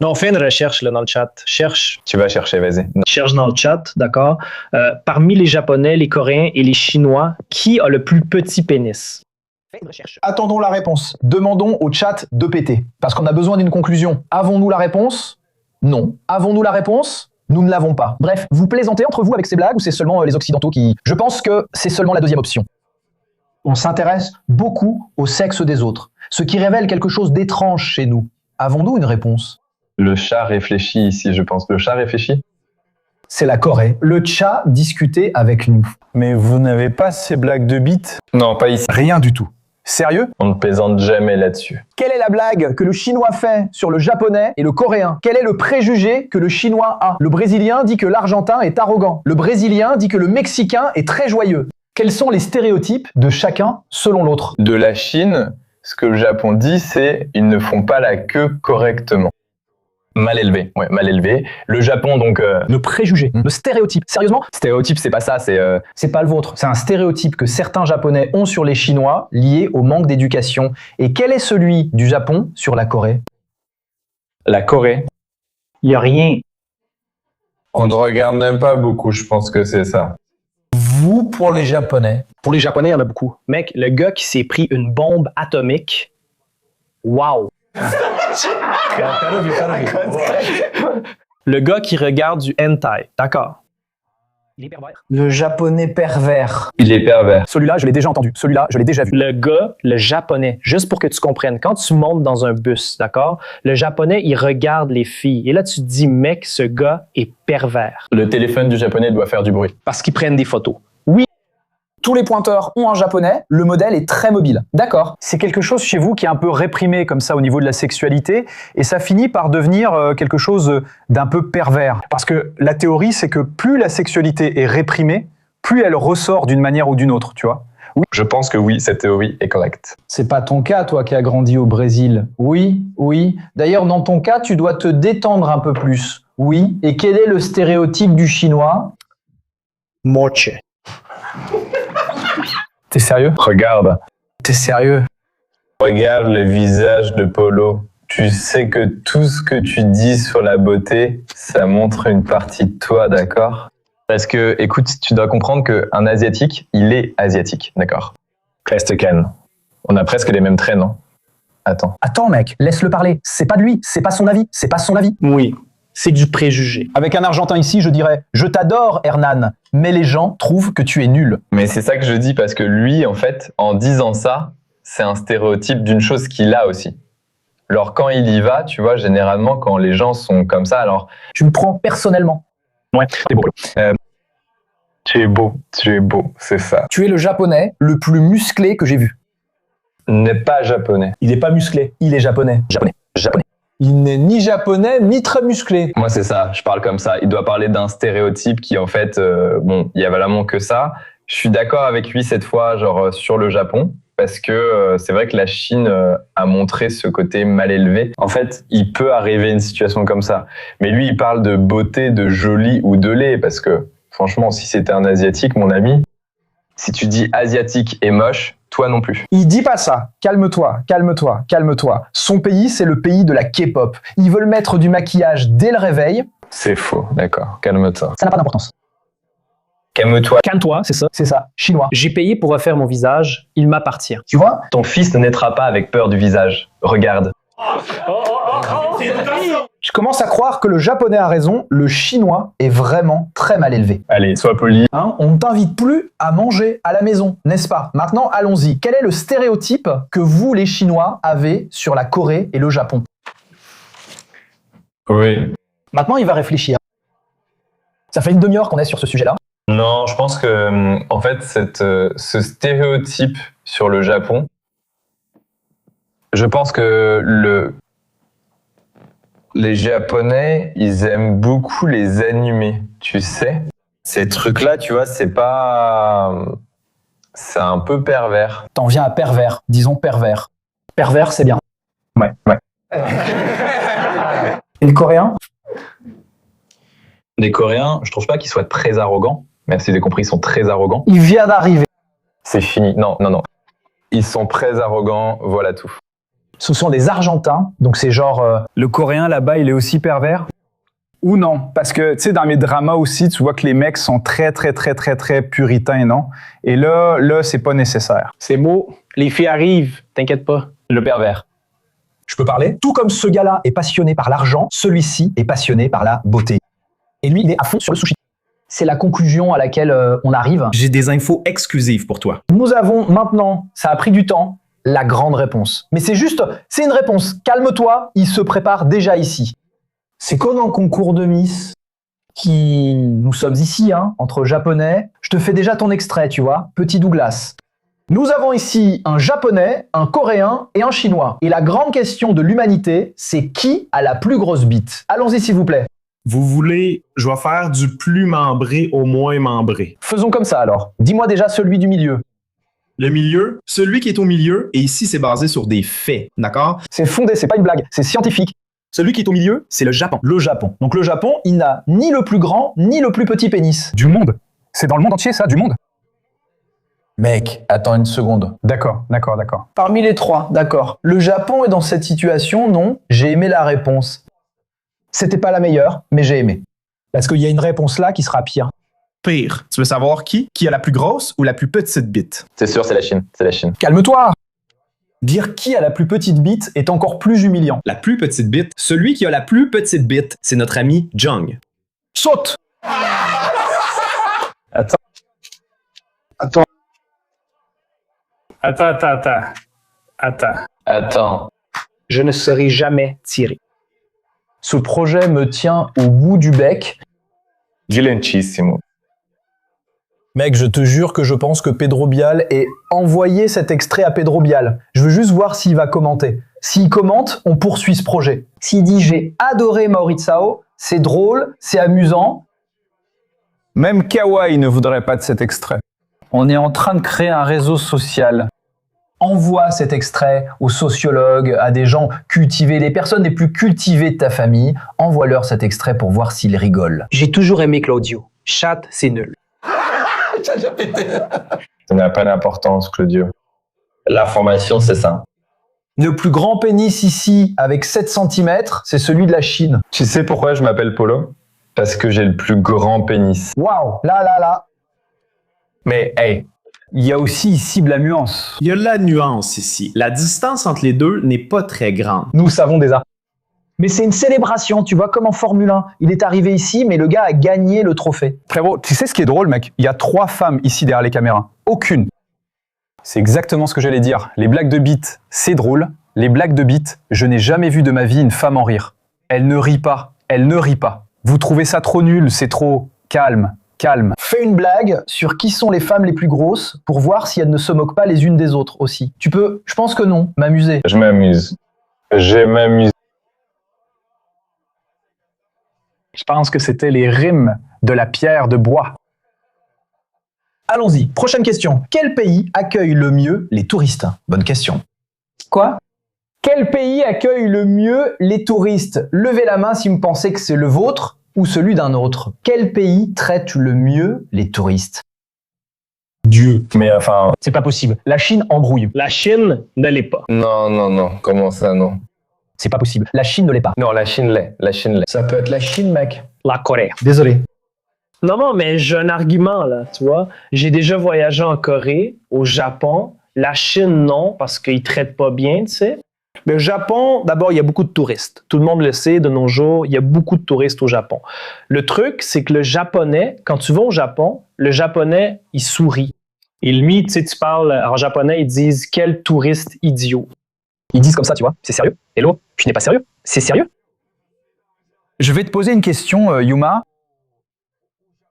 non, fais une recherche là, dans le chat. Cherche Tu vas chercher, vas-y. dans le chat, d'accord? Parmi les Japonais, les Coréens et les Chinois, qui a le plus petit pénis? Fais une recherche. Attendons la réponse. Demandons au chat de péter. Parce qu'on a besoin d'une conclusion. Avons-nous la réponse? Non. Avons-nous la réponse? Nous ne l'avons pas. Bref, vous plaisantez entre vous avec ces blagues ou c'est seulement les Occidentaux qui... Je pense que c'est seulement la deuxième option. On s'intéresse beaucoup au sexe des autres, ce qui révèle quelque chose d'étrange chez nous. Avons-nous une réponse? Le chat réfléchit ici, je pense. Le chat réfléchit? C'est la Corée. Le chat discutait avec nous. Mais vous n'avez pas ces blagues de bite? Non, pas ici. Rien du tout. Sérieux? On ne plaisante jamais là-dessus. Quelle est la blague que le chinois fait sur le japonais et le coréen? Quel est le préjugé que le chinois a? Le brésilien dit que l'argentin est arrogant. Le brésilien dit que le mexicain est très joyeux. Quels sont les stéréotypes de chacun selon l'autre? De la Chine, ce que le Japon dit, c'est ils ne font pas la queue correctement. Mal élevé, ouais, mal élevé. Le Japon, donc... Le préjugé, le stéréotype. Sérieusement? Stéréotype, c'est pas ça, c'est... C'est pas le vôtre. C'est un stéréotype que certains Japonais ont sur les Chinois lié au manque d'éducation. Et quel est celui du Japon sur la Corée? La Corée. Il n'y a rien. On ne regarde même pas beaucoup, je pense que c'est ça. Vous, pour les Japonais. Pour les Japonais, il y en a beaucoup. Mec, le gars qui s'est pris une bombe atomique. Wow. Le gars qui regarde du hentai. D'accord. Il est pervers. Le Japonais pervers. Il est pervers. Celui-là, je l'ai déjà entendu. Celui-là, je l'ai déjà vu. Le gars, le japonais, juste pour que tu comprennes, quand tu montes dans un bus, d'accord, le japonais, il regarde les filles. Et là, tu te dis, mec, ce gars est pervers. Le téléphone du japonais doit faire du bruit. Parce qu'ils prennent des photos. Tous les pointeurs ont un japonais, le modèle est très mobile. D'accord. C'est quelque chose chez vous qui est un peu réprimé comme ça au niveau de la sexualité et ça finit par devenir quelque chose d'un peu pervers. Parce que la théorie, c'est que plus la sexualité est réprimée, plus elle ressort d'une manière ou d'une autre, tu vois. Oui. Je pense que oui, cette théorie est correcte. C'est pas ton cas, toi, qui as grandi au Brésil. Oui, oui. D'ailleurs, dans ton cas, tu dois te détendre un peu plus. Oui. Et quel est le stéréotype du chinois? Moche. T'es sérieux? Regarde. T'es sérieux? Regarde le visage de Polo. Tu sais que tout ce que tu dis sur la beauté, ça montre une partie de toi, d'accord? Parce que, écoute, tu dois comprendre qu'un asiatique, il est asiatique, d'accord? Reste calme. On a presque les mêmes traits, non? Attends. Attends mec, laisse-le parler. C'est pas de lui, c'est pas son avis, c'est pas son avis. Oui, c'est du préjugé. Avec un Argentin ici, je dirais « Je t'adore, Hernan », mais les gens trouvent que tu es nul. Mais c'est ça que je dis parce que lui, en fait, en disant ça, c'est un stéréotype d'une chose qu'il a aussi. Alors quand il y va, tu vois, généralement, quand les gens sont comme ça, alors... Tu me prends personnellement. Ouais, t'es beau. Tu es beau, c'est ça. Tu es le japonais le plus musclé que j'ai vu. N'est pas japonais. Il est pas musclé. Il est japonais. Japonais. Il n'est ni japonais, ni très musclé. Moi, c'est ça, je parle comme ça. Il doit parler d'un stéréotype qui, en fait, bon, il y a vraiment que ça. Je suis d'accord avec lui cette fois, genre, sur le Japon, parce que c'est vrai que la Chine a montré ce côté mal élevé. En fait, il peut arriver une situation comme ça. Mais lui, il parle de beauté, de joli ou de laid, parce que, franchement, si c'était un Asiatique, mon ami, si tu dis Asiatique et moche, toi non plus. Il dit pas ça. Calme-toi, calme-toi, calme-toi. Son pays, c'est le pays de la K-pop. Ils veulent mettre du maquillage dès le réveil. C'est faux, d'accord. Calme-toi. Ça n'a pas d'importance. Calme-toi. Calme-toi, c'est ça. C'est ça, chinois. J'ai payé pour refaire mon visage, il m'appartient. Tu vois? Ton fils ne naîtra pas avec peur du visage. Regarde. Je commence à croire que le japonais a raison, le chinois est vraiment très mal élevé. Allez, sois poli. Hein, on ne t'invite plus à manger à la maison, n'est-ce pas? Maintenant, allons-y. Quel est le stéréotype que vous, les Chinois, avez sur la Corée et le Japon? Oui. Maintenant, il va réfléchir. Ça fait une demi-heure qu'on est sur ce sujet-là. Non, je pense que, en fait, ce stéréotype sur le Japon, je pense que les Japonais, ils aiment beaucoup les animés, tu sais. Ces trucs-là, tu vois, c'est un peu pervers. T'en viens à pervers, disons pervers. Pervers, c'est bien. Ouais. Et le coréen? Les Coréens, je trouve pas qu'ils soient très arrogants, même si j'ai compris, ils sont très arrogants. Il vient d'arriver. C'est fini. Non. Ils sont très arrogants, voilà tout. Ce sont des Argentins, donc c'est genre... Le Coréen là-bas, il est aussi pervers? Ou non? Parce que, tu sais, dans mes dramas aussi, tu vois que les mecs sont très puritains, non? Et là, c'est pas nécessaire. C'est beau, les filles arrivent, t'inquiète pas. Le pervers. Je peux parler? Tout comme ce gars-là est passionné par l'argent, celui-ci est passionné par la beauté. Et lui, il est à fond sur le sushi. C'est la conclusion à laquelle on arrive. J'ai des infos exclusives pour toi. Nous avons maintenant, ça a pris du temps, la grande réponse. Mais c'est une réponse. Calme-toi, il se prépare déjà ici. C'est comme un concours de Miss nous sommes ici, hein, entre japonais. Je te fais déjà ton extrait, tu vois, petit Douglas. Nous avons ici un japonais, un coréen et un chinois. Et la grande question de l'humanité, c'est qui a la plus grosse bite? Allons-y s'il vous plaît. Vous voulez, je vais faire du plus membré au moins membré. Faisons comme ça alors. Dis-moi déjà celui du milieu. Le milieu, celui qui est au milieu, et ici c'est basé sur des faits, d'accord? C'est fondé, c'est pas une blague, c'est scientifique. Celui qui est au milieu, c'est le Japon. Le Japon. Donc le Japon, il n'a ni le plus grand, ni le plus petit pénis. Du monde? C'est dans le monde entier, ça, du monde? Mec, attends une seconde. D'accord. Parmi les trois, d'accord. Le Japon est dans cette situation, non? J'ai aimé la réponse. C'était pas la meilleure, mais j'ai aimé. Parce qu'il y a une réponse là qui sera pire. Pire. Tu veux savoir qui a la plus grosse ou la plus petite bite? C'est sûr, c'est la Chine. C'est la Chine. Calme-toi! Dire qui a la plus petite bite est encore plus humiliant. La plus petite bite, celui qui a la plus petite bite, c'est notre ami Jung. Saute! Attends. Je ne serai jamais tiré. Ce projet me tient au bout du bec. Violentíssimo. Mec, je te jure que je pense que Pedro Bial ait envoyé cet extrait à Pedro Bial. Je veux juste voir s'il va commenter. S'il commente, on poursuit ce projet. S'il dit « J'ai adoré Mauritzao, c'est drôle, c'est amusant », Même Kawaii ne voudrait pas de cet extrait. On est en train de créer un réseau social. envoie cet extrait aux sociologues, à des gens cultivés, les personnes les plus cultivées de ta famille. Envoie-leur cet extrait pour voir s'ils rigolent. J'ai toujours aimé Claudio. Chat, c'est nul. Ça n'a pas d'importance, Claudio. La formation, c'est ça. Le plus grand pénis ici, avec 7 cm, c'est celui de la Chine. Tu sais pourquoi je m'appelle Polo? Parce que j'ai le plus grand pénis. Waouh, là. Mais, hey, il y a aussi ici de la nuance. Il y a la nuance ici. La distance entre les deux n'est pas très grande. Nous savons déjà. Mais c'est une célébration, tu vois, comme en Formule 1. Il est arrivé ici, mais le gars a gagné le trophée. Frérot, tu sais ce qui est drôle, mec? Il y a 3 femmes ici derrière les caméras. Aucune. C'est exactement ce que j'allais dire. Les blagues de bite, c'est drôle. Les blagues de bite, je n'ai jamais vu de ma vie une femme en rire. Elle ne rit pas. Elle ne rit pas. Vous trouvez ça trop nul, c'est trop... Calme. Fais une blague sur qui sont les femmes les plus grosses pour voir si elles ne se moquent pas les unes des autres aussi. Tu peux, je pense que non, m'amuser. je m'amuse. Je m'amuse. Je pense que c'était les rimes de la pierre de bois. Allons-y, prochaine question. Quel pays accueille le mieux les touristes? Bonne question. Quoi? Quel pays accueille le mieux les touristes? Levez la main si vous pensez que c'est le vôtre ou celui d'un autre. Quel pays traite le mieux les touristes? Dieu. Mais enfin... C'est pas possible. La Chine embrouille. La Chine ne l'est pas. Non. Comment ça, non? C'est pas possible. La Chine ne l'est pas. Non, la Chine l'est. La Chine l'est. Ça peut être la Chine, mec. La Corée. Désolé. Non, mais j'ai un argument, là, tu vois. J'ai déjà voyagé en Corée, au Japon. La Chine, non, parce qu'ils traitent pas bien, tu sais. Le Japon, d'abord, il y a beaucoup de touristes. Tout le monde le sait, de nos jours, il y a beaucoup de touristes au Japon. Le truc, c'est que le japonais, quand tu vas au Japon, le japonais, il sourit. Et lui, tu sais, tu parles en japonais, ils disent « Quel touriste idiot ». Ils disent comme ça, tu vois. C'est sérieux? Hello? Tu n'es pas sérieux? C'est sérieux? Je vais te poser une question, Yuma.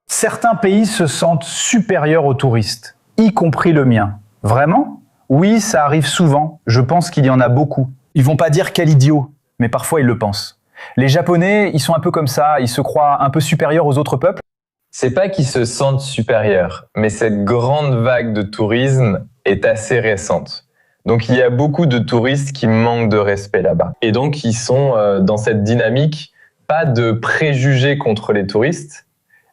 Certains pays se sentent supérieurs aux touristes, y compris le mien. Vraiment? Oui, ça arrive souvent. Je pense qu'il y en a beaucoup. Ils vont pas dire quel idiot, mais parfois ils le pensent. Les Japonais, ils sont un peu comme ça, ils se croient un peu supérieurs aux autres peuples. C'est pas qu'ils se sentent supérieurs, mais cette grande vague de tourisme est assez récente. Donc il y a beaucoup de touristes qui manquent de respect là-bas. Et donc ils sont dans cette dynamique, pas de préjugés contre les touristes,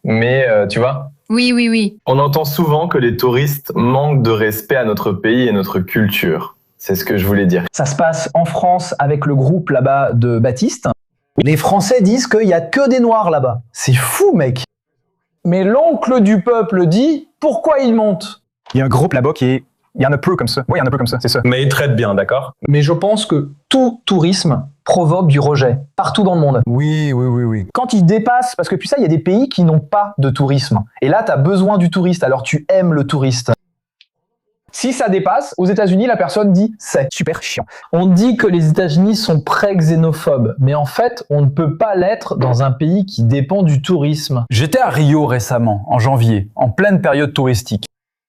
mais tu vois? Oui. On entend souvent que les touristes manquent de respect à notre pays et notre culture. C'est ce que je voulais dire. Ça se passe en France avec le groupe là-bas de Baptiste. Les Français disent qu'il n'y a que des Noirs là-bas. C'est fou, mec. Mais l'oncle du peuple dit pourquoi il monte. Il y a un groupe là-bas qui est... Il y en a peu comme ça. Oui, il y en a peu comme ça, c'est ça. Mais ils traitent bien, d'accord? Mais je pense que tout tourisme provoque du rejet, partout dans le monde. Oui. Quand il dépasse, parce que tu sais, il y a des pays qui n'ont pas de tourisme. Et là, tu as besoin du touriste, alors tu aimes le touriste. Si ça dépasse, aux États-Unis, la personne dit « c'est super chiant ». On dit que les États-Unis sont pré-xénophobes, mais en fait, on ne peut pas l'être dans un pays qui dépend du tourisme. J'étais à Rio récemment, en janvier, en pleine période touristique.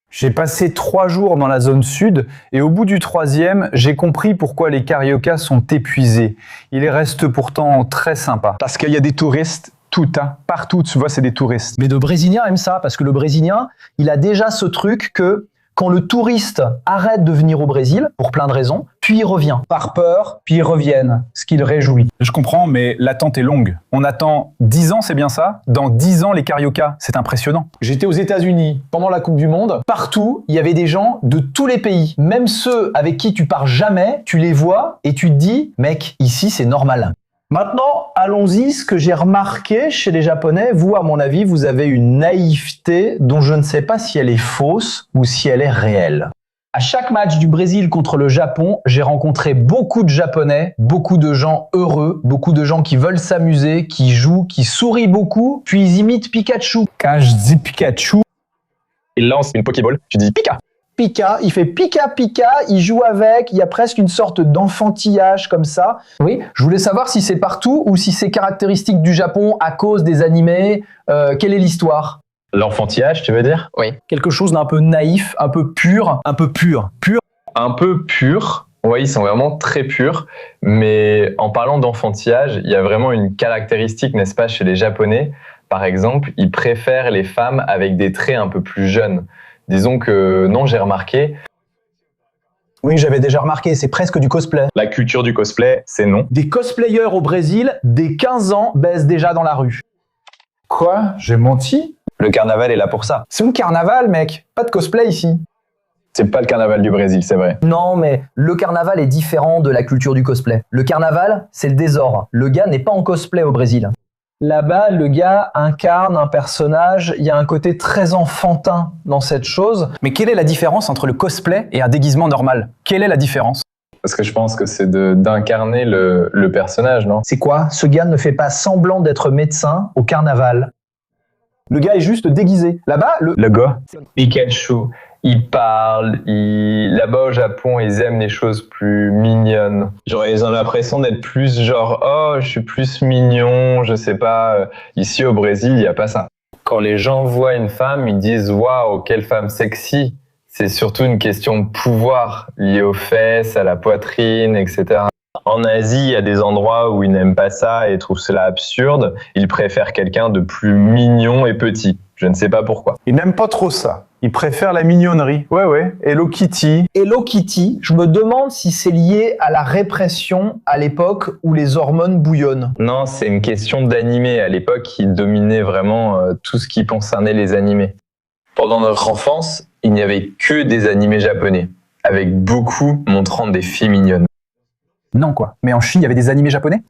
J'ai passé 3 jours dans la zone sud et au bout du 3e, j'ai compris pourquoi les cariocas sont épuisés. Ils restent pourtant très sympas. Parce qu'il y a des touristes tout le temps. Partout, tu vois, c'est des touristes. Mais le Brésilien aime ça, parce que le Brésilien, il a déjà ce truc que quand le touriste arrête de venir au Brésil, pour plein de raisons, puis il revient. Par peur, puis ils reviennent, ce qui le réjouit. Je comprends, mais l'attente est longue. On attend 10 ans, c'est bien ça? Dans 10 ans, les cariocas, c'est impressionnant. J'étais aux États-Unis pendant la Coupe du Monde. Partout, il y avait des gens de tous les pays. Même ceux avec qui tu pars jamais, tu les vois et tu te dis, mec, ici c'est normal. Maintenant, allons-y. Ce que j'ai remarqué chez les Japonais, vous, à mon avis, vous avez une naïveté dont je ne sais pas si elle est fausse ou si elle est réelle. À chaque match du Brésil contre le Japon, j'ai rencontré beaucoup de Japonais, beaucoup de gens heureux, beaucoup de gens qui veulent s'amuser, qui jouent, qui sourient beaucoup, puis ils imitent Pikachu. Quand je dis Pikachu, Il lance une Pokéball, tu dis Pika. Pika, il fait Pika Pika, il joue avec, il y a presque une sorte d'enfantillage comme ça. Oui, je voulais savoir si c'est partout ou si c'est caractéristique du Japon à cause des animés. Quelle est l'histoire? L'enfantillage, tu veux dire? Oui. Quelque chose d'un peu naïf, un peu pur. Un peu pur. Un peu pur. Oui, ils sont vraiment très purs. Mais en parlant d'enfantillage, il y a vraiment une caractéristique, n'est-ce pas, chez les Japonais. Par exemple, ils préfèrent les femmes avec des traits un peu plus jeunes. Disons que, non, j'ai remarqué, Oui, j'avais déjà remarqué, c'est presque du cosplay. la culture du cosplay, c'est non. Des cosplayers au Brésil, dès 15 ans, baissent déjà dans la rue. quoi? J'ai menti? Le carnaval est là pour ça. C'est un carnaval, mec, pas de cosplay ici. C'est pas le carnaval du Brésil, c'est vrai. Non, mais le carnaval est différent de la culture du cosplay. Le carnaval, c'est le désordre. Le gars n'est pas en cosplay au Brésil. Là-bas, le gars incarne un personnage, il y a un côté très enfantin dans cette chose. Mais quelle est la différence entre le cosplay et un déguisement normal? Quelle est la différence? Parce que je pense que c'est d'incarner le personnage, non? C'est quoi? Ce gars ne fait pas semblant d'être médecin au carnaval. Le gars est juste déguisé. Là-bas, Le gars? Pikachu, il parle, là-bas au Japon, ils aiment les choses plus mignonnes. Genre, ils ont l'impression d'être plus genre, oh, je suis plus mignon, je sais pas. Ici au Brésil, il n'y a pas ça. Quand les gens voient une femme, ils disent, waouh, quelle femme sexy. C'est surtout une question de pouvoir liée aux fesses, à la poitrine, etc. En Asie, il y a des endroits où ils n'aiment pas ça et trouvent cela absurde. Ils préfèrent quelqu'un de plus mignon et petit. Je ne sais pas pourquoi. Il n'aime pas trop ça. Il préfère la mignonnerie. Ouais. Hello Kitty. Hello Kitty, je me demande si c'est lié à la répression à l'époque où les hormones bouillonnent. Non, c'est une question d'animé. À l'époque, ils dominaient vraiment tout ce qui concernait les animés. Pendant notre enfance, il n'y avait que des animés japonais, avec beaucoup montrant des filles mignonnes. Non quoi. Mais en Chine, il y avait des animés japonais?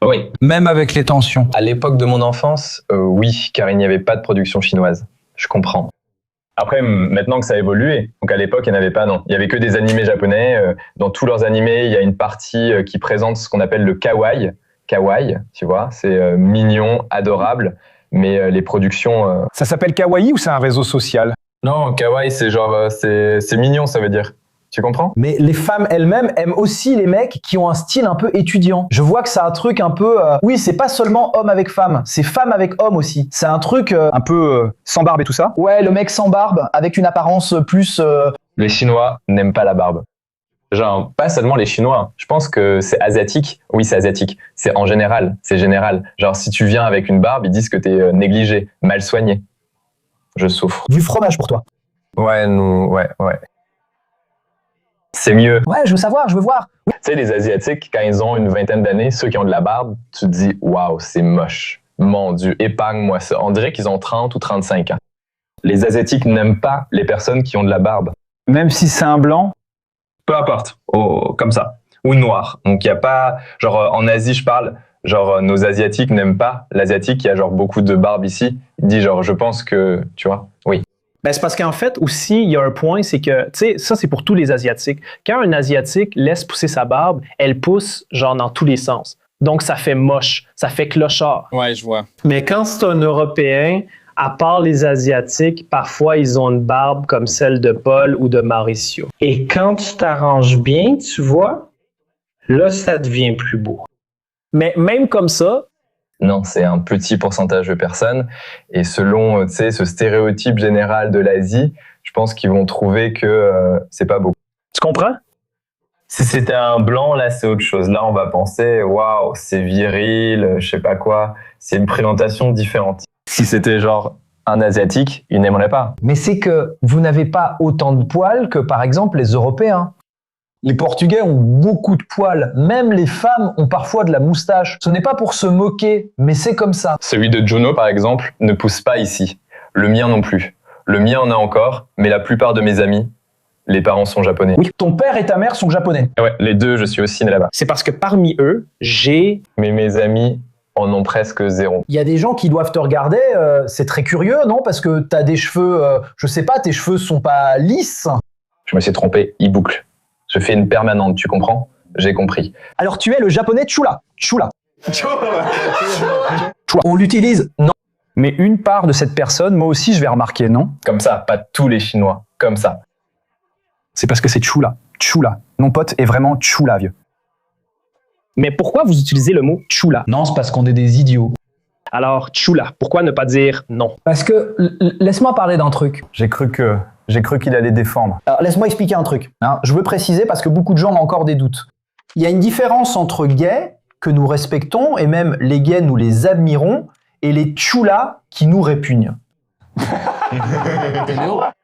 Oui. Même avec les tensions. À l'époque de mon enfance, oui, car il n'y avait pas de production chinoise. Je comprends. Après, maintenant que ça a évolué, donc à l'époque, il n'y en avait pas, non. Il n'y avait que des animés japonais. Dans tous leurs animés, il y a une partie qui présente ce qu'on appelle le kawaii. Kawaii, tu vois, c'est mignon, adorable, mais les productions... Ça s'appelle Kawaii ou c'est un réseau social? Non, kawaii, c'est genre, c'est mignon, ça veut dire. Tu comprends? Mais les femmes elles-mêmes aiment aussi les mecs qui ont un style un peu étudiant. Je vois que c'est un truc un peu... Oui, c'est pas seulement homme avec femme, c'est femme avec homme aussi. C'est un truc... Un peu sans barbe et tout ça? Ouais, le mec sans barbe, avec une apparence plus... Les Chinois n'aiment pas la barbe. Genre, pas seulement les Chinois. Je pense que c'est asiatique. Oui, c'est asiatique. C'est en général. C'est général. Genre, si tu viens avec une barbe, ils disent que t'es négligé, mal soigné. Je souffre. Du fromage pour toi. Ouais. C'est mieux. Ouais, je veux savoir, je veux voir. Tu sais, les Asiatiques, quand ils ont une vingtaine d'années, ceux qui ont de la barbe, tu te dis, waouh, c'est moche. Mon Dieu, épargne-moi ça. On dirait qu'ils ont 30 ou 35 ans. Les Asiatiques n'aiment pas les personnes qui ont de la barbe. Même si c'est un blanc? Peu importe, comme ça. Ou noir. Donc, il n'y a pas... Genre, en Asie, je parle, genre, nos Asiatiques n'aiment pas l'Asiatique qui a genre beaucoup de barbe ici. Il dit, genre, je pense que... Tu vois? Oui. Ben, c'est parce qu'en fait, aussi, il y a un point, c'est que, tu sais, ça, c'est pour tous les Asiatiques. Quand un Asiatique laisse pousser sa barbe, elle pousse, genre, dans tous les sens. Donc, ça fait moche, ça fait clochard. Ouais, je vois. Mais quand c'est un Européen, à part les Asiatiques, parfois, ils ont une barbe comme celle de Paul ou de Mauricio. Et quand tu t'arranges bien, tu vois, là, ça devient plus beau. Mais même comme ça, Non, c'est un petit pourcentage de personnes. Et selon, tu sais, ce stéréotype général de l'Asie, je pense qu'ils vont trouver que c'est pas beau. tu comprends? Si c'était un blanc, là, c'est autre chose. Là, on va penser, waouh, c'est viril, je sais pas quoi. C'est une présentation différente. Si c'était genre un Asiatique, ils n'aimeraient pas. Mais c'est que vous n'avez pas autant de poils que, par exemple, les Européens. Les Portugais ont beaucoup de poils. Même les femmes ont parfois de la moustache. Ce n'est pas pour se moquer, mais c'est comme ça. Celui de Juno, par exemple, ne pousse pas ici. Le mien non plus. Le mien en a encore, mais la plupart de mes amis les parents sont japonais. Oui, ton père et ta mère sont japonais. Ouais, les deux, je suis aussi né là-bas. C'est parce que parmi eux, j'ai... Mais mes amis en ont presque zéro. Il y a des gens qui doivent te regarder, c'est très curieux, non? Parce que t'as des cheveux, je sais pas, tes cheveux sont pas lisses. Je me suis trompé, il boucle. Je fais une permanente, tu comprends? J'ai compris. Alors tu es le japonais Chula. Chula. On l'utilise? Non. Mais une part de cette personne, moi aussi, je vais remarquer, non? Comme ça, pas tous les Chinois, comme ça. C'est parce que c'est Chula. Chula. Mon pote est vraiment Chula, vieux. Mais pourquoi vous utilisez le mot chula? Non, c'est parce qu'on est des idiots. Alors, chula, pourquoi ne pas dire non? Parce que, laisse-moi parler d'un truc. J'ai cru qu'il allait défendre. Alors, laisse-moi expliquer un truc. Hein. Je veux préciser parce que beaucoup de gens ont encore des doutes. Il y a une différence entre gays, que nous respectons, et même les gays, nous les admirons, et les chulas qui nous répugnent.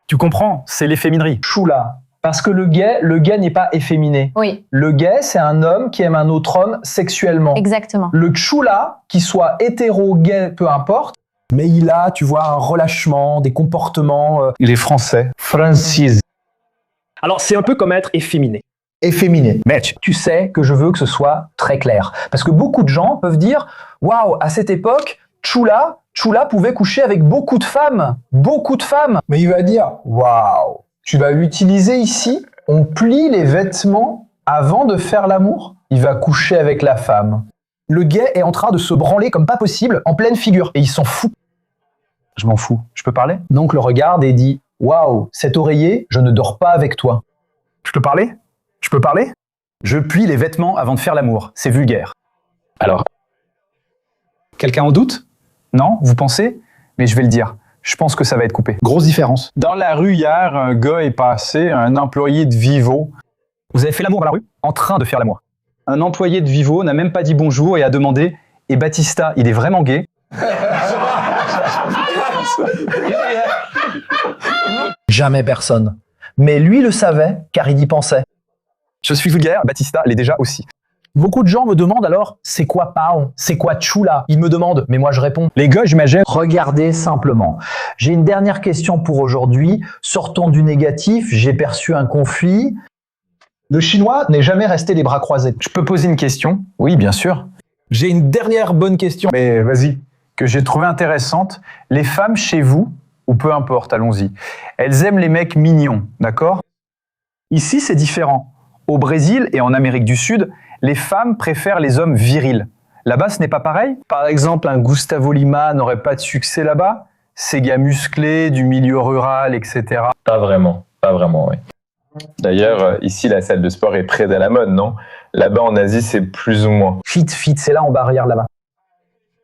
Tu comprends? C'est l'efféminerie. Chula. Parce que le gay n'est pas efféminé. Oui, Le gay, c'est un homme qui aime un autre homme sexuellement. exactement. Le chula, qu'il soit hétéro, gay, peu importe, mais il a, tu vois, un relâchement, des comportements Il est français. Francis. Alors, c'est un peu comme être efféminé. Efféminé. Mec, Tu sais que je veux que ce soit très clair. Parce que beaucoup de gens peuvent dire « Waouh, à cette époque, Chula pouvait coucher avec beaucoup de femmes. Beaucoup de femmes. » Mais il va dire « Waouh, tu vas l'utiliser ici, on plie les vêtements avant de faire l'amour. Il va coucher avec la femme. » Le gay est en train de se branler comme pas possible en pleine figure. Et il s'en fout. je m'en fous. Je peux parler? Donc le regarde et dit « Waouh, cet oreiller, je ne dors pas avec toi. » Je peux parler? Je peux parler? Je plie les vêtements avant de faire l'amour. C'est vulgaire. Alors, Quelqu'un en doute? Non? Vous pensez? Mais je vais le dire. Je pense que ça va être coupé. Grosse différence. Dans la rue hier, un gars est passé, un employé de Vivo. Vous avez fait l'amour dans la rue? En train de faire l'amour. Un employé de Vivo n'a même pas dit bonjour et a demandé « Et Batista, il est vraiment gay ?» Jamais personne. Mais lui le savait, car il y pensait. Je suis vulgaire, Batista l'est déjà aussi. Beaucoup de gens me demandent alors, c'est quoi Paon? C'est quoi Chula? Ils me demandent, mais moi je réponds. Les gars, j'imagine... Regardez simplement. J'ai une dernière question pour aujourd'hui. Sortons du négatif, j'ai perçu un conflit. Le chinois n'est jamais resté les bras croisés. Je peux poser une question? Oui, bien sûr. J'ai une dernière bonne question. Mais vas-y, que j'ai trouvé intéressante. Les femmes chez vous, ou peu importe, allons-y, elles aiment les mecs mignons, d'accord? Ici, c'est différent. Au Brésil et en Amérique du Sud, les femmes préfèrent les hommes virils. Là-bas, ce n'est pas pareil? Par exemple, un Gustavo Lima n'aurait pas de succès là-bas? Ces gars musclés, du milieu rural, etc. pas vraiment, oui. D'ailleurs, ici, la salle de sport est très à la mode, non? Là-bas, en Asie, c'est plus ou moins. Fit, c'est là en barrière là-bas.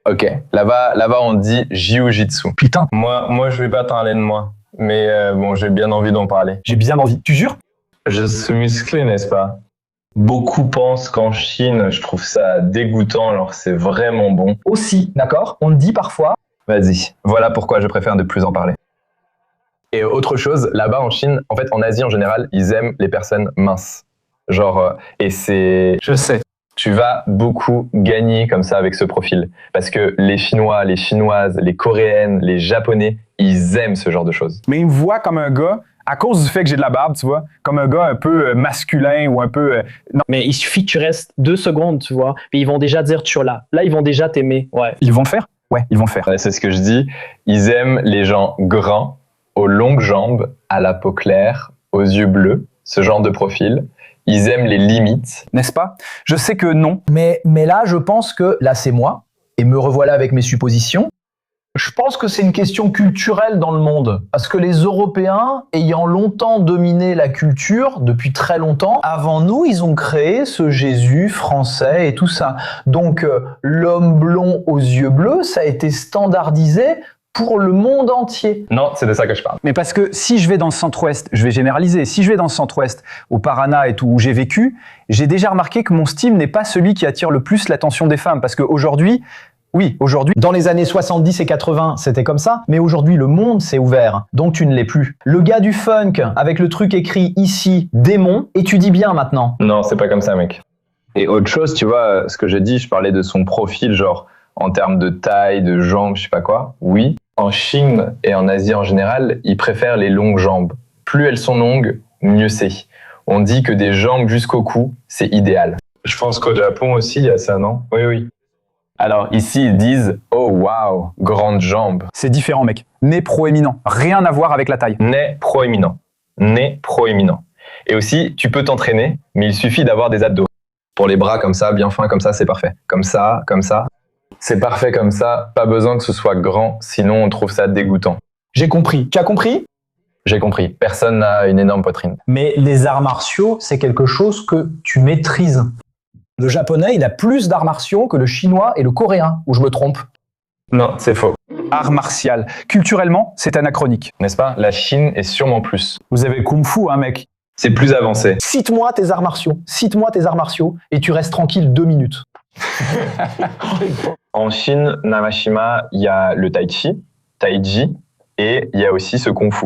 Ok, là-bas, on dit jiu-jitsu. Putain, Moi, je vais pas parler de moi. Mais bon, j'ai bien envie d'en parler. J'ai bien envie. Tu jures? Je suis musclé, n'est-ce pas? Beaucoup pensent qu'en Chine, je trouve ça dégoûtant, alors c'est vraiment bon. aussi, d'accord? On le dit parfois. Vas-y, voilà pourquoi je préfère ne plus en parler. Et autre chose, là-bas en Chine, en fait en Asie en général, ils aiment les personnes minces. Genre, et c'est... Je sais. Tu vas beaucoup gagner comme ça avec ce profil. Parce que les Chinois, les Chinoises, les Coréennes, les Japonais, ils aiment ce genre de choses. Mais ils me voient comme un gars, à cause du fait que j'ai de la barbe, tu vois, comme un gars un peu masculin ou un peu... non. Mais il suffit que tu restes 2 secondes, tu vois, puis ils vont déjà dire chula. Là, ils vont déjà t'aimer, ouais. Ils vont le faire? Ouais, ils vont le faire. Ouais, c'est ce que je dis. Ils aiment les gens grands, aux longues jambes, à la peau claire, aux yeux bleus, ce genre de profil. Ils aiment les limites. N'est-ce pas? Je sais que non. Mais là, je pense que, là c'est moi, et me revoilà avec mes suppositions, je pense que c'est une question culturelle dans le monde. Parce que les Européens, ayant longtemps dominé la culture, depuis très longtemps, avant nous, ils ont créé ce Jésus français et tout ça. Donc, l'homme blond aux yeux bleus, ça a été standardisé pour le monde entier. Non, c'est de ça que je parle. Mais parce que si je vais dans le centre-ouest, je vais généraliser, si je vais dans le centre-ouest, au Paraná et tout, où j'ai vécu, j'ai déjà remarqué que mon style n'est pas celui qui attire le plus l'attention des femmes. Parce qu'aujourd'hui, oui, aujourd'hui... Dans les années 70 et 80, c'était comme ça. Mais aujourd'hui, le monde s'est ouvert. Donc tu ne l'es plus. Le gars du funk, avec le truc écrit ici, démon, et tu dis bien maintenant. Non, c'est pas comme ça, mec. Et autre chose, tu vois, ce que j'ai dit, je parlais de son profil, genre en termes de taille, de jambes, je sais pas quoi. Oui, en Chine et en Asie en général, ils préfèrent les longues jambes. Plus elles sont longues, mieux c'est. On dit que des jambes jusqu'au cou, c'est idéal. Je pense qu'au Japon aussi, il y a ça, non? Oui, oui. Alors ici, ils disent « Oh waouh, grandes jambes ». C'est différent, mec. Nez proéminent. Rien à voir avec la taille. Nez proéminent. Nez proéminent. Et aussi, tu peux t'entraîner, mais il suffit d'avoir des abdos. Pour les bras comme ça, bien fins comme ça, c'est parfait. Comme ça, comme ça. C'est parfait comme ça, pas besoin que ce soit grand, sinon on trouve ça dégoûtant. J'ai compris. Tu as compris? J'ai compris, personne n'a une énorme poitrine. Mais les arts martiaux, c'est quelque chose que tu maîtrises. Le japonais, il a plus d'arts martiaux que le chinois et le coréen, ou je me trompe? Non, c'est faux. Art martial. Culturellement, c'est anachronique. N'est-ce pas? La Chine est sûrement plus. Vous avez Kung Fu, hein, mec? C'est plus avancé. Cite-moi tes arts martiaux. Cite-moi tes arts martiaux et tu restes tranquille 2 minutes. En Chine, Namashima, il y a le Tai Chi, Taiji, et il y a aussi ce Kung Fu.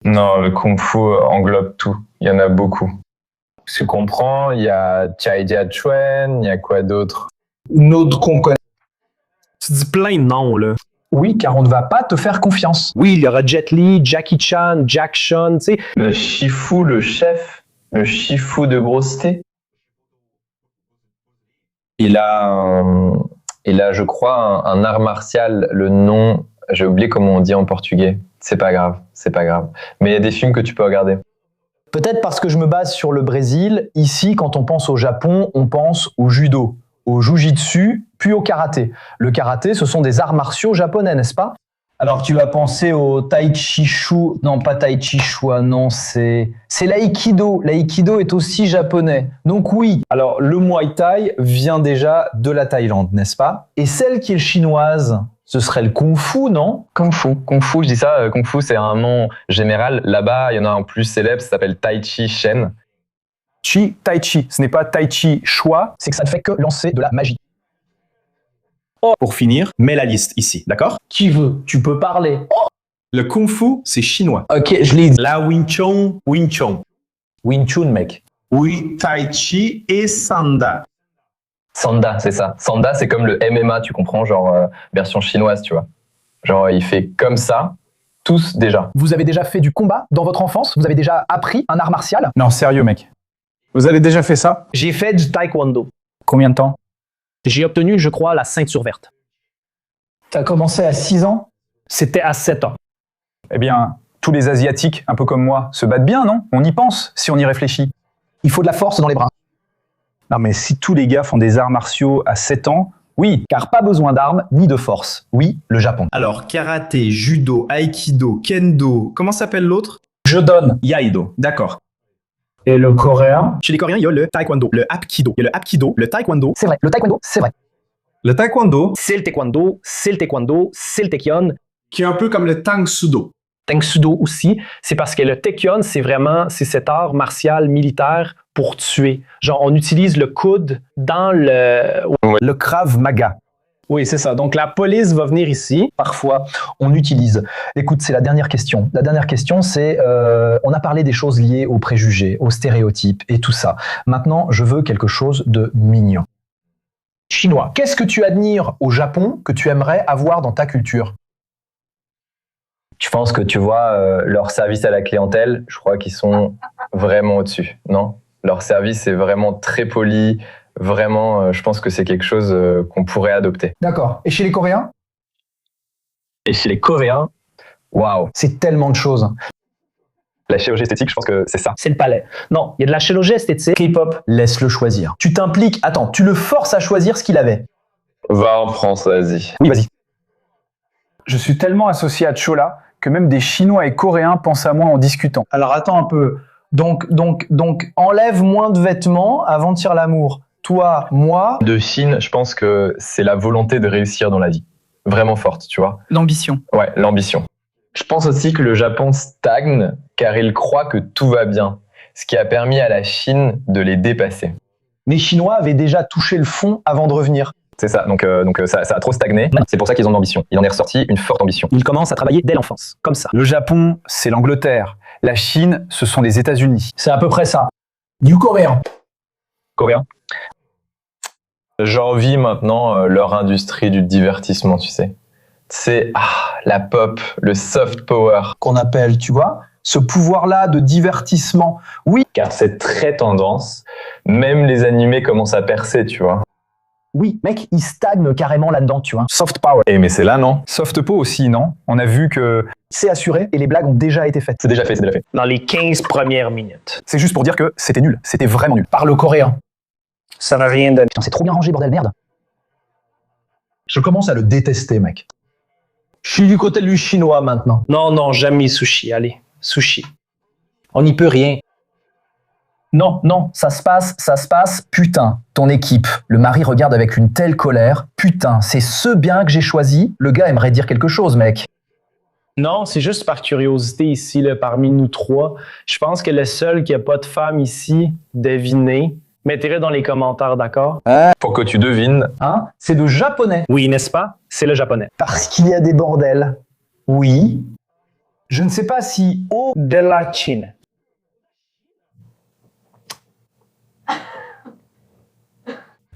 Non, le Kung Fu englobe tout. Il y en a beaucoup. Ce qu'on prend, il y a Chai Jia Chuan, il y a quoi d'autre? Une autre qu'on connaît. Tu dis plein de noms, là. Oui, car on ne va pas te faire confiance. Oui, il y aura Jet Li, Jackie Chan, Jack Chun, tu sais. Le Shifu, le chef. Le Shifu de grosse thé. Il a, je crois, un art martial. Le nom, j'ai oublié comment on dit en portugais. C'est pas grave, c'est pas grave. Mais il y a des films que tu peux regarder. Peut-être parce que je me base sur le Brésil. Ici, quand on pense au Japon, on pense au judo, au jujitsu, puis au karaté. Le karaté, ce sont des arts martiaux japonais, n'est-ce pas? Alors tu vas penser au tai chi shu, non pas tai chi chua, non c'est l'aïkido. L'aïkido est aussi japonais. Donc oui, alors le muay thai vient déjà de la Thaïlande, n'est-ce pas? Et celle qui est chinoise, ce serait le kung fu, non? Kung Fu, je dis ça, Kung Fu c'est un nom général. Là-bas, il y en a un plus célèbre, ça s'appelle Tai Chi Shen. Tai Chi, ce n'est pas Tai Chi Chua. C'est que ça ne fait que lancer de la magie. Pour finir, mets la liste ici, d'accord? Qui veut? Tu peux parler. Le Kung Fu, c'est chinois. Ok, je l'ai dit. La Wing Chun, Wing Chun. Wing Chun, mec. Oui, Tai Chi et Sanda. Sanda, c'est ça. Sanda, c'est comme le MMA, tu comprends, genre version chinoise, tu vois. Genre, il fait comme ça, tous déjà. Vous avez déjà fait du combat dans votre enfance? Vous avez déjà appris un art martial? Non, sérieux, mec. Vous avez déjà fait ça? J'ai fait du taekwondo. Combien de temps? J'ai obtenu, je crois, la ceinture verte. T'as commencé à 6 ans? C'était à 7 ans. Eh bien, tous les Asiatiques, un peu comme moi, se battent bien, non? On y pense, si on y réfléchit. Il faut de la force dans les bras. Non, mais si tous les gars font des arts martiaux à 7 ans, Oui, car pas besoin d'armes ni de force. Oui, le Japon. Alors, karaté, judo, aikido, kendo, comment s'appelle l'autre? Je donne. Yaido, d'accord. Et le coréen? Chez les Coréens, il y a le taekwondo, le hapkido. Il y a le hapkido, le taekwondo. C'est vrai, le taekwondo, c'est vrai. Le taekwondo, C'est le taekwondo, c'est le taekwondo, c'est le taekyon. qui est un peu comme le tang sudo. Tangsudo aussi, c'est parce que le taekyon, c'est cet art martial militaire pour tuer. Genre, on utilise le coude dans le... le Krav Maga. Oui, c'est ça. Donc, la police va venir ici. Parfois, on utilise. Écoute, c'est la dernière question. La dernière question, c'est, on a parlé des choses liées aux préjugés, aux stéréotypes et tout ça. Maintenant, je veux quelque chose de mignon. Chinois. Qu'est-ce que tu admires au Japon que tu aimerais avoir dans ta culture? Je pense que tu vois, leur service à la clientèle, je crois qu'ils sont vraiment au-dessus, non? Leur service est vraiment très poli, vraiment, je pense que c'est quelque chose qu'on pourrait adopter. D'accord. Et chez les Coréens? Et chez les Coréens, waouh, C'est tellement de choses. la chirurgie esthétique, je pense que c'est ça. C'est le palais. Non, il y a de la chirurgie esthétique. K-pop, laisse-le choisir. Tu t'impliques, attends, tu le forces à choisir ce qu'il avait. Va en France, vas-y. Oui, vas-y. Je suis tellement associé à Chola que même des Chinois et Coréens pensent à moi en discutant. Alors attends un peu. Donc, enlève moins de vêtements avant de faire l'amour. Toi, moi. De Chine, je pense que c'est la volonté de réussir dans la vie. Vraiment forte, tu vois. L'ambition. Ouais, l'ambition. Je pense aussi que le Japon stagne car il croit que tout va bien, ce qui a permis à la Chine de les dépasser. Les Chinois avaient déjà touché le fond avant de revenir. C'est ça, donc ça a trop stagné. C'est pour ça qu'ils ont de l'ambition. Il en est ressorti une forte ambition. Il commence à travailler dès l'enfance, comme ça. Le Japon, c'est l'Angleterre. La Chine, ce sont les États-Unis. C'est à peu près ça. Du coréen. Coréen. J'envie maintenant leur industrie du divertissement, tu sais. C'est la pop, le soft power. Qu'on appelle, tu vois, ce pouvoir-là de divertissement. Oui, Car c'est très tendance. Même les animés commencent à percer, tu vois. oui, mec, il stagne carrément là-dedans, tu vois. Soft power. Eh, mais c'est là, non? Soft Po aussi, non? On a vu que C'est assuré et les blagues ont déjà été faites. C'est déjà fait, c'est déjà fait. Dans les 15 premières minutes. c'est juste pour dire que c'était nul. C'était vraiment nul. Par le coréen. Ça n'a rien donné. Putain, c'est trop bien rangé, bordel, merde. Je commence à le détester, mec. Je suis du côté du chinois maintenant. Non, non, jamais sushi. Allez, sushi. On n'y peut rien. Non, non, ça se passe, putain, ton équipe. Le mari regarde avec une telle colère. Putain, c'est ce bien que j'ai choisi. Le gars aimerait dire quelque chose, mec. Non, c'est juste par curiosité ici, là, parmi nous trois. Je pense que le seul qui n'a pas de femme ici, devinez, mettez-le dans les commentaires, d'accord? Pour que tu devines. Hein? C'est de japonais. Oui, n'est-ce pas? C'est le japonais. Parce qu'il y a des bordels. Oui. Je ne sais pas si De la Chine.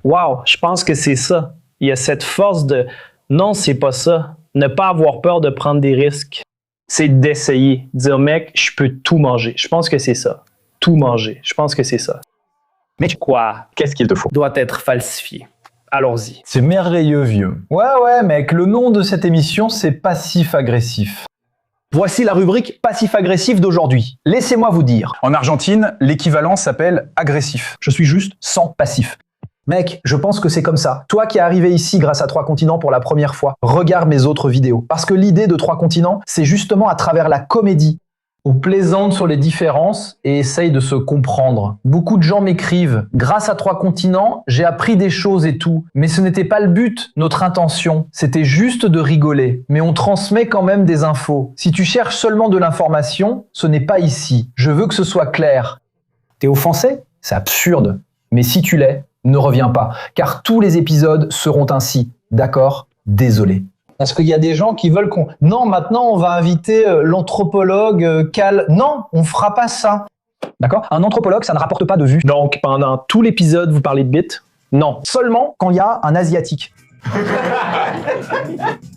Wow, je pense que c'est ça. Il y a cette force de non, c'est pas ça. Ne pas avoir peur de prendre des risques. C'est d'essayer. Dire, mec, je peux tout manger. Je pense que c'est ça. Tout manger. Je pense que c'est ça. Mais quoi? Qu'est-ce qu'il te faut? Doit être falsifié. Allons-y. C'est merveilleux, vieux. Ouais, mec, le nom de cette émission, c'est Passif-Agressif. Voici la rubrique passif-agressif d'aujourd'hui. Laissez-moi vous dire, En Argentine, l'équivalent s'appelle agressif. je suis juste sans passif. Mec, je pense que c'est comme ça. Toi qui es arrivé ici grâce à 3 continents pour la première fois, regarde mes autres vidéos. Parce que l'idée de 3 continents, c'est justement à travers la comédie. On plaisante sur les différences et essaye de se comprendre. Beaucoup de gens m'écrivent « Grâce à 3 continents, j'ai appris des choses et tout. » Mais ce n'était pas le but, notre intention. C'était juste de rigoler. Mais on transmet quand même des infos. Si tu cherches seulement de l'information, ce n'est pas ici. Je veux que ce soit clair. T'es offensé? C'est absurde. Mais si tu l'es, ne reviens pas. Car tous les épisodes seront ainsi. D'accord? Désolé. Parce qu'il y a des gens qui veulent qu'on... Non, maintenant, on va inviter l'anthropologue Cal... Non, on fera pas ça. D'accord? Un anthropologue, ça ne rapporte pas de vues. Donc, pendant tout l'épisode, vous parlez de bits? Non. Seulement quand il y a un asiatique.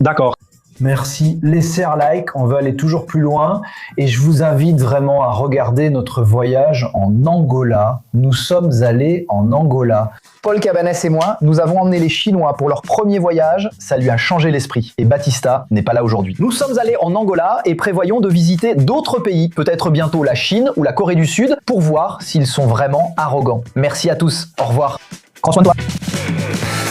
D'accord. Merci. Laissez un like, on veut aller toujours plus loin. Et je vous invite vraiment à regarder notre voyage en Angola. Nous sommes allés en Angola. Paul Cabanes et moi, nous avons emmené les Chinois pour leur premier voyage. Ça lui a changé l'esprit. Et Batista n'est pas là aujourd'hui. Nous sommes allés en Angola et prévoyons de visiter d'autres pays, peut-être bientôt la Chine ou la Corée du Sud, pour voir s'ils sont vraiment arrogants. Merci à tous. Au revoir. Prends soin de toi.